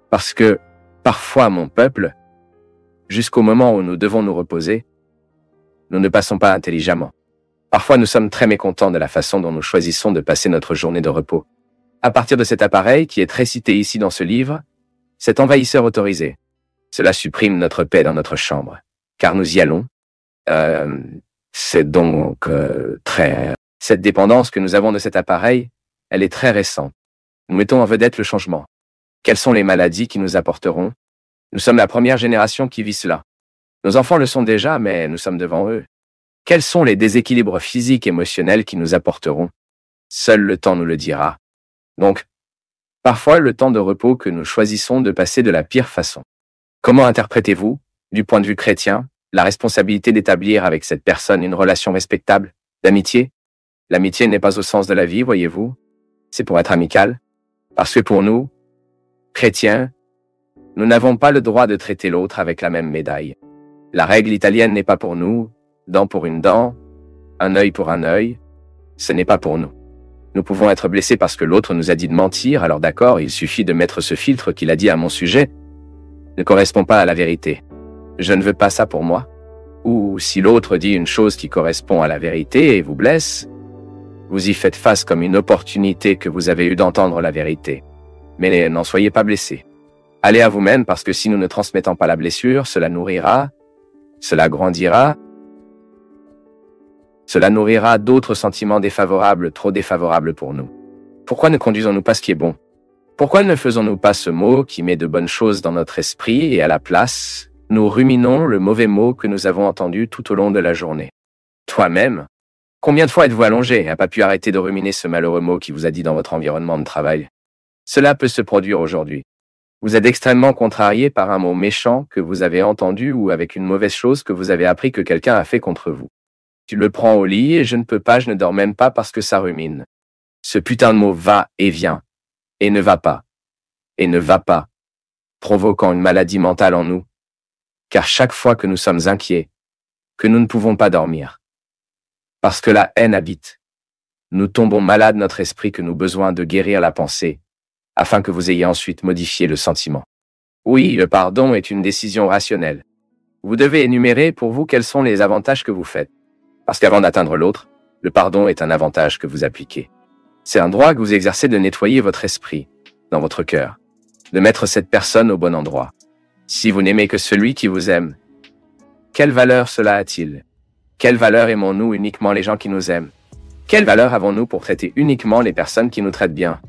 parce que, parfois, mon peuple, jusqu'au moment où nous devons nous reposer, nous ne passons pas intelligemment. Parfois, nous sommes très mécontents de la façon dont nous choisissons de passer notre journée de repos. À partir de cet appareil qui est très cité ici dans ce livre, cet envahisseur autorisé, cela supprime notre paix dans notre chambre, car nous y allons. C'est donc très... Cette dépendance que nous avons de cet appareil, elle est très récente. Nous mettons en vedette le changement. Quelles sont les maladies qui nous apporteront? Nous sommes la première génération qui vit cela. Nos enfants le sont déjà, mais nous sommes devant eux. Quels sont les déséquilibres physiques et émotionnels qui nous apporteront? Seul le temps nous le dira. Donc, parfois le temps de repos que nous choisissons de passer de la pire façon. Comment interprétez-vous, du point de vue chrétien, la responsabilité d'établir avec cette personne une relation respectable, d'amitié? L'amitié n'est pas au sens de la vie, voyez-vous. C'est pour être amical. Parce que pour nous, chrétiens, nous n'avons pas le droit de traiter l'autre avec la même médaille. La règle italienne n'est pas pour nous, dent pour une dent, un œil pour un œil. Ce n'est pas pour nous. Nous pouvons être blessés parce que l'autre nous a dit de mentir, alors d'accord, il suffit de mettre ce filtre qu'il a dit à mon sujet ne correspond pas à la vérité. Je ne veux pas ça pour moi. Ou si l'autre dit une chose qui correspond à la vérité et vous blesse, vous y faites face comme une opportunité que vous avez eue d'entendre la vérité. Mais n'en soyez pas blessés. Allez à vous-même parce que si nous ne transmettons pas la blessure, cela nourrira, cela grandira, cela nourrira d'autres sentiments défavorables, trop défavorables pour nous. Pourquoi ne conduisons-nous pas ce qui est bon? Pourquoi ne faisons-nous pas ce mot qui met de bonnes choses dans notre esprit et à la place, nous ruminons le mauvais mot que nous avons entendu tout au long de la journée? Toi-même, combien de fois êtes-vous allongé et n'a pas pu arrêter de ruminer ce malheureux mot qui vous a dit dans votre environnement de travail? Cela peut se produire aujourd'hui. Vous êtes extrêmement contrarié par un mot méchant que vous avez entendu ou avec une mauvaise chose que vous avez appris que quelqu'un a fait contre vous. Tu le prends au lit et je ne peux pas, je ne dors même pas parce que ça rumine. Ce putain de mot va et vient, et ne va pas, et ne va pas, provoquant une maladie mentale en nous. Car chaque fois que nous sommes inquiets, que nous ne pouvons pas dormir, parce que la haine habite, nous tombons malades notre esprit que nous avons besoin de guérir la pensée, afin que vous ayez ensuite modifié le sentiment. Oui, le pardon est une décision rationnelle. Vous devez énumérer pour vous quels sont les avantages que vous faites. Parce qu'avant d'atteindre l'autre, le pardon est un avantage que vous appliquez. C'est un droit que vous exercez de nettoyer votre esprit, dans votre cœur, de mettre cette personne au bon endroit. Si vous n'aimez que celui qui vous aime, quelle valeur cela a-t-il? Quelle valeur aimons-nous uniquement les gens qui nous aiment? Quelle valeur avons-nous pour traiter uniquement les personnes qui nous traitent bien?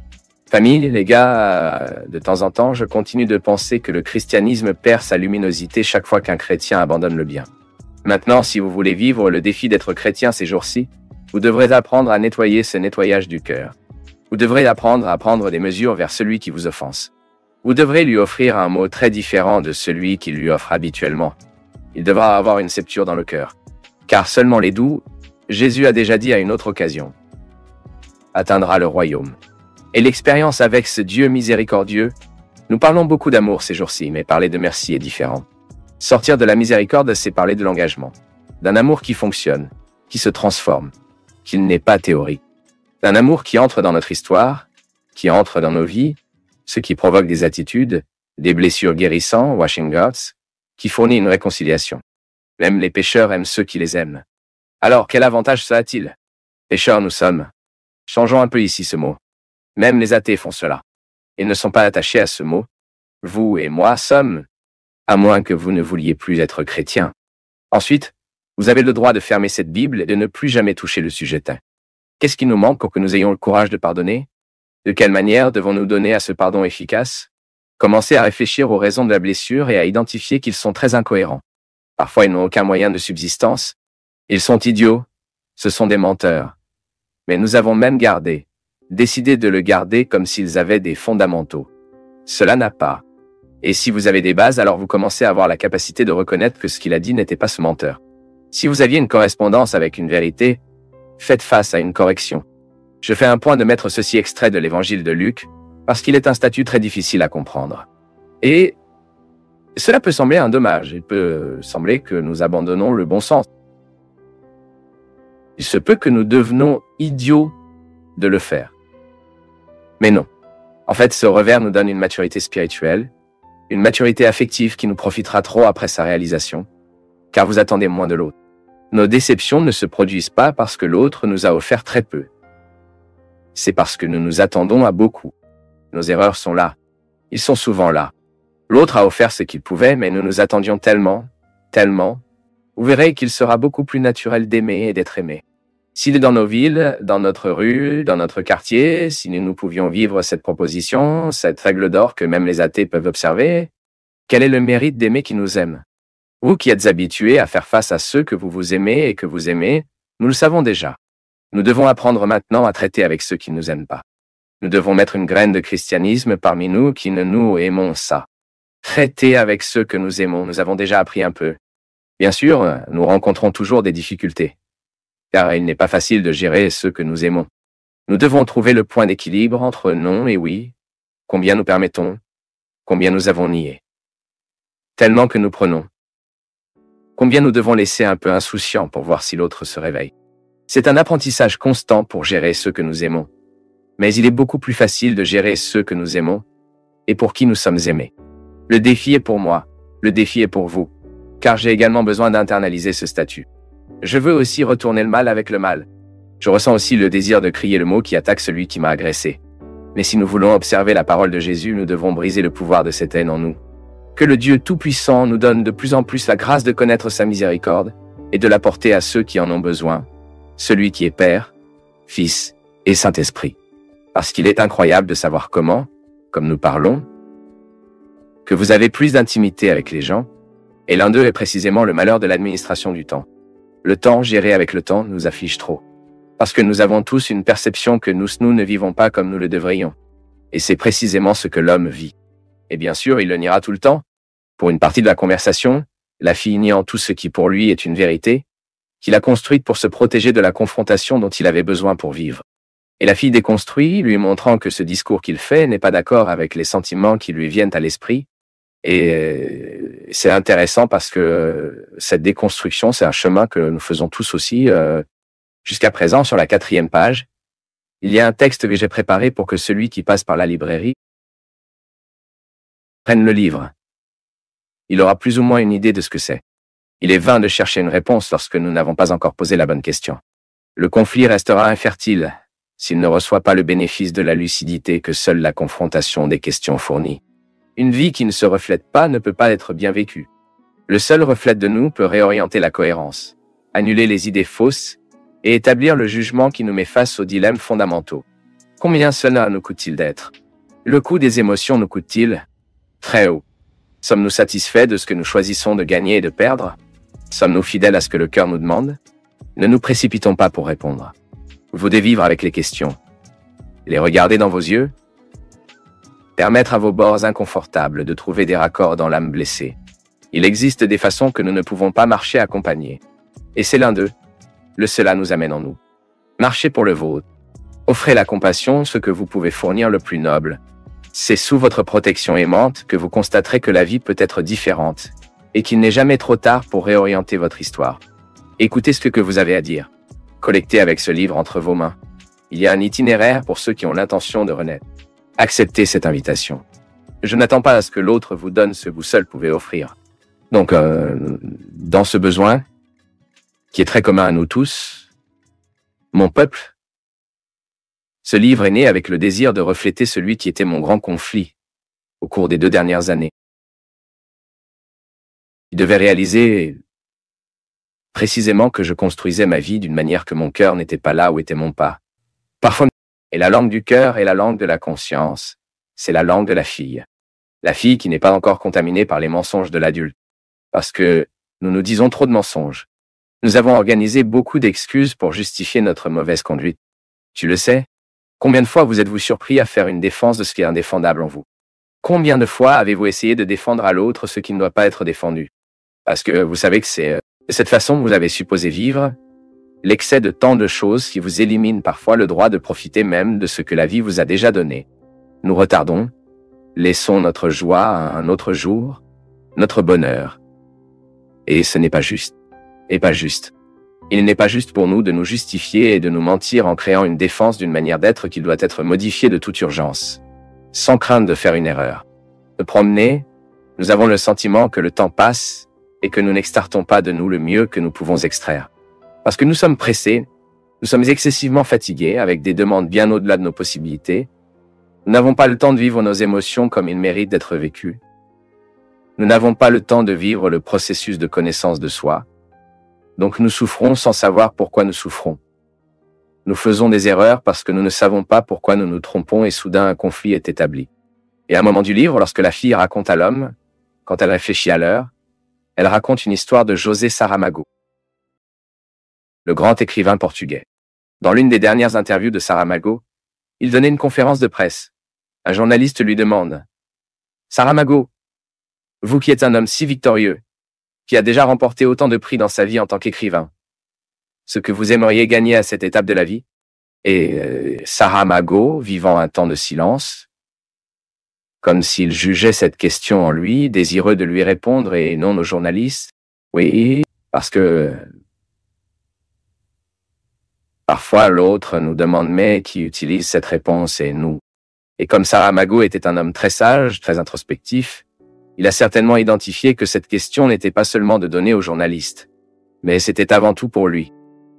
Famille, les gars, de temps en temps, je continue de penser que le christianisme perd sa luminosité chaque fois qu'un chrétien abandonne le bien. Maintenant, si vous voulez vivre le défi d'être chrétien ces jours-ci, vous devrez apprendre à nettoyer ce nettoyage du cœur. Vous devrez apprendre à prendre des mesures vers celui qui vous offense. Vous devrez lui offrir un mot très différent de celui qu'il lui offre habituellement. Il devra avoir une sceptre dans le cœur. Car seulement les doux, Jésus a déjà dit à une autre occasion, atteindra le royaume. Et l'expérience avec ce Dieu miséricordieux, nous parlons beaucoup d'amour ces jours-ci, mais parler de merci est différent. Sortir de la miséricorde, c'est parler de l'engagement. D'un amour qui fonctionne, qui se transforme, qui n'est pas théorique. D'un amour qui entre dans notre histoire, qui entre dans nos vies, ce qui provoque des attitudes, des blessures guérissantes, washing guards, qui fournit une réconciliation. Même les pécheurs aiment ceux qui les aiment. Alors, quel avantage ça a-t-il? Pécheurs nous sommes. Changeons un peu ici ce mot. Même les athées font cela. Ils ne sont pas attachés à ce mot. Vous et moi sommes, à moins que vous ne vouliez plus être chrétien. Ensuite, vous avez le droit de fermer cette Bible et de ne plus jamais toucher le sujet. Qu'est-ce qui nous manque pour que nous ayons le courage de pardonner? De quelle manière devons-nous donner à ce pardon efficace? Commencez à réfléchir aux raisons de la blessure et à identifier qu'ils sont très incohérents. Parfois, ils n'ont aucun moyen de subsistance. Ils sont idiots. Ce sont des menteurs. Mais nous avons même décidé de le garder comme s'ils avaient des fondamentaux. Cela n'a pas. Et si vous avez des bases, alors vous commencez à avoir la capacité de reconnaître que ce qu'il a dit n'était pas ce menteur. Si vous aviez une correspondance avec une vérité, faites face à une correction. Je fais un point de mettre ceci extrait de l'évangile de Luc, parce qu'il est un statut très difficile à comprendre. Et cela peut sembler un dommage, il peut sembler que nous abandonnons le bon sens. Il se peut que nous devenions idiots de le faire. Mais non. En fait, ce revers nous donne une maturité spirituelle, une maturité affective qui nous profitera trop après sa réalisation, car vous attendez moins de l'autre. Nos déceptions ne se produisent pas parce que l'autre nous a offert très peu. C'est parce que nous nous attendons à beaucoup. Nos erreurs sont là. Ils sont souvent là. L'autre a offert ce qu'il pouvait, mais nous nous attendions tellement. Vous verrez qu'il sera beaucoup plus naturel d'aimer et d'être aimé. S'il est dans nos villes, dans notre rue, dans notre quartier, si nous pouvions vivre cette proposition, cette règle d'or que même les athées peuvent observer, quel est le mérite d'aimer qui nous aime? Vous qui êtes habitués à faire face à ceux que vous aimez et que vous aimez, nous le savons déjà. Nous devons apprendre maintenant à traiter avec ceux qui ne nous aiment pas. Nous devons mettre une graine de christianisme parmi nous qui ne nous aimons ça. Traiter avec ceux que nous aimons, nous avons déjà appris un peu. Bien sûr, nous rencontrons toujours des difficultés, car il n'est pas facile de gérer ceux que nous aimons. Nous devons trouver le point d'équilibre entre non et oui, combien nous permettons, combien nous avons nié. Tellement que nous prenons. Combien nous devons laisser un peu insouciants pour voir si l'autre se réveille. C'est un apprentissage constant pour gérer ceux que nous aimons. Mais il est beaucoup plus facile de gérer ceux que nous aimons et pour qui nous sommes aimés. Le défi est pour moi, le défi est pour vous, car j'ai également besoin d'internaliser ce statut. Je veux aussi retourner le mal avec le mal. Je ressens aussi le désir de crier le mot qui attaque celui qui m'a agressé. Mais si nous voulons observer la parole de Jésus, nous devons briser le pouvoir de cette haine en nous. Que le Dieu Tout-Puissant nous donne de plus en plus la grâce de connaître sa miséricorde et de la porter à ceux qui en ont besoin, celui qui est Père, Fils et Saint-Esprit. Parce qu'il est incroyable de savoir comment, comme nous parlons, que vous avez plus d'intimité avec les gens, et l'un d'eux est précisément le malheur de l'administration du temps. Le temps géré avec le temps nous afflige trop. Parce que nous avons tous une perception que nous ne vivons pas comme nous le devrions. Et c'est précisément ce que l'homme vit. Et bien sûr, il le niera tout le temps. Pour une partie de la conversation, la fille niant tout ce qui pour lui est une vérité, qu'il a construite pour se protéger de la confrontation dont il avait besoin pour vivre. Et la fille déconstruit, lui montrant que ce discours qu'il fait n'est pas d'accord avec les sentiments qui lui viennent à l'esprit. Et c'est intéressant parce que cette déconstruction, c'est un chemin que nous faisons tous aussi. Jusqu'à présent, sur la 4e page, il y a un texte que j'ai préparé pour que celui qui passe par la librairie prenne le livre. Il aura plus ou moins une idée de ce que c'est. Il est vain de chercher une réponse lorsque nous n'avons pas encore posé la bonne question. Le conflit restera infertile s'il ne reçoit pas le bénéfice de la lucidité que seule la confrontation des questions fournit. Une vie qui ne se reflète pas ne peut pas être bien vécue. Le seul reflet de nous peut réorienter la cohérence, annuler les idées fausses et établir le jugement qui nous met face aux dilemmes fondamentaux. Combien cela nous coûte-t-il d'être? Le coût des émotions nous coûte-t-il? Très haut. Sommes-nous satisfaits de ce que nous choisissons de gagner et de perdre? Sommes-nous fidèles à ce que le cœur nous demande? Ne nous précipitons pas pour répondre. Vous devez vivre avec les questions. Les regarder dans vos yeux. Permettre à vos bords inconfortables de trouver des raccords dans l'âme blessée. Il existe des façons que nous ne pouvons pas marcher accompagnés. Et c'est l'un d'eux. Le cela nous amène en nous. Marchez pour le vôtre. Offrez la compassion, ce que vous pouvez fournir le plus noble. C'est sous votre protection aimante que vous constaterez que la vie peut être différente et qu'il n'est jamais trop tard pour réorienter votre histoire. Écoutez ce que vous avez à dire. Collectez avec ce livre entre vos mains. Il y a un itinéraire pour ceux qui ont l'intention de renaître. Acceptez cette invitation. Je n'attends pas à ce que l'autre vous donne ce que vous seul pouvez offrir. Donc, dans ce besoin, qui est très commun à nous tous, mon peuple, ce livre est né avec le désir de refléter celui qui était mon grand conflit au cours des 2 dernières années. Il devait réaliser précisément que je construisais ma vie d'une manière que mon cœur n'était pas là où était mon pas. Parfois, et la langue du cœur est la langue de la conscience. C'est la langue de la fille. La fille qui n'est pas encore contaminée par les mensonges de l'adulte. Parce que nous nous disons trop de mensonges. Nous avons organisé beaucoup d'excuses pour justifier notre mauvaise conduite. Tu le sais? Combien de fois vous êtes-vous surpris à faire une défense de ce qui est indéfendable en vous? Combien de fois avez-vous essayé de défendre à l'autre ce qui ne doit pas être défendu? Parce que vous savez que c'est de cette façon que vous avez supposé vivre, l'excès de tant de choses qui vous élimine parfois le droit de profiter même de ce que la vie vous a déjà donné. Nous retardons, laissons notre joie à un autre jour, notre bonheur. Et ce n'est pas juste. Et pas juste. Il n'est pas juste pour nous de nous justifier et de nous mentir en créant une défense d'une manière d'être qui doit être modifiée de toute urgence, sans crainte de faire une erreur. De promener, nous avons le sentiment que le temps passe et que nous n'extartons pas de nous le mieux que nous pouvons extraire. Parce que nous sommes pressés, nous sommes excessivement fatigués avec des demandes bien au-delà de nos possibilités. Nous n'avons pas le temps de vivre nos émotions comme ils méritent d'être vécues. Nous n'avons pas le temps de vivre le processus de connaissance de soi. Donc nous souffrons sans savoir pourquoi nous souffrons. Nous faisons des erreurs parce que nous ne savons pas pourquoi nous nous trompons et soudain un conflit est établi. Et à un moment du livre, lorsque la fille raconte à l'homme, quand elle réfléchit à l'heure, elle raconte une histoire de José Saramago, le grand écrivain portugais. Dans l'une des dernières interviews de Saramago, il donnait une conférence de presse. Un journaliste lui demande « Saramago, vous qui êtes un homme si victorieux, qui a déjà remporté autant de prix dans sa vie en tant qu'écrivain, ce que vous aimeriez gagner à cette étape de la vie ?» Et Saramago, vivant un temps de silence, comme s'il jugeait cette question en lui, désireux de lui répondre et non aux journalistes. Oui, parce que parfois l'autre nous demande mais qui utilise cette réponse et nous. Et comme Saramago était un homme très sage, très introspectif, il a certainement identifié que cette question n'était pas seulement de donner aux journalistes, mais c'était avant tout pour lui.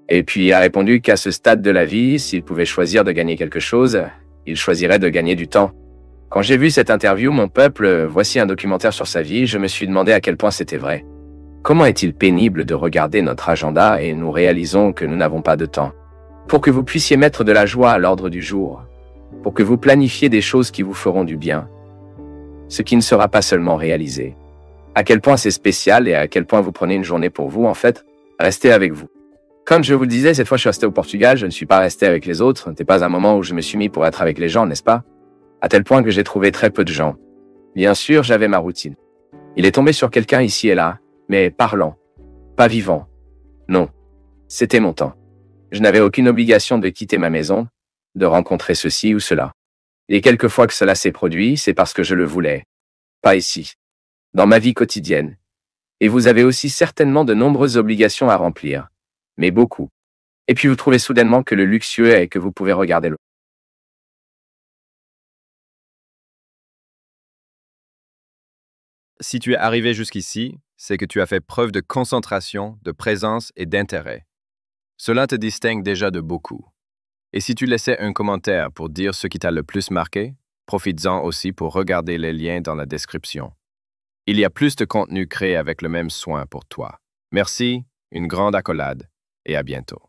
Et puis il a répondu qu'à ce stade de la vie, s'il pouvait choisir de gagner quelque chose, il choisirait de gagner du temps. Quand j'ai vu cette interview, mon peuple, voici un documentaire sur sa vie, je me suis demandé à quel point c'était vrai. Comment est-il pénible de regarder notre agenda et nous réalisons que nous n'avons pas de temps. Pour que vous puissiez mettre de la joie à l'ordre du jour, pour que vous planifiez des choses qui vous feront du bien, ce qui ne sera pas seulement réalisé. À quel point c'est spécial et à quel point vous prenez une journée pour vous, en fait, restez avec vous. Comme je vous le disais, cette fois je suis resté au Portugal, je ne suis pas resté avec les autres, ce n'était pas un moment où je me suis mis pour être avec les gens, n'est-ce pas? À tel point que j'ai trouvé très peu de gens. Bien sûr, j'avais ma routine. Il est tombé sur quelqu'un ici et là, mais parlant, pas vivant. Non, c'était mon temps. Je n'avais aucune obligation de quitter ma maison, de rencontrer ceci ou cela. Et quelquefois que cela s'est produit, c'est parce que je le voulais. Pas ici. Dans ma vie quotidienne. Et vous avez aussi certainement de nombreuses obligations à remplir. Mais beaucoup. Et puis vous trouvez soudainement que le luxueux est que vous pouvez regarder l'autre. Si tu es arrivé jusqu'ici, c'est que tu as fait preuve de concentration, de présence et d'intérêt. Cela te distingue déjà de beaucoup. Et si tu laissais un commentaire pour dire ce qui t'a le plus marqué, profites-en aussi pour regarder les liens dans la description. Il y a plus de contenu créé avec le même soin pour toi. Merci, une grande accolade et à bientôt.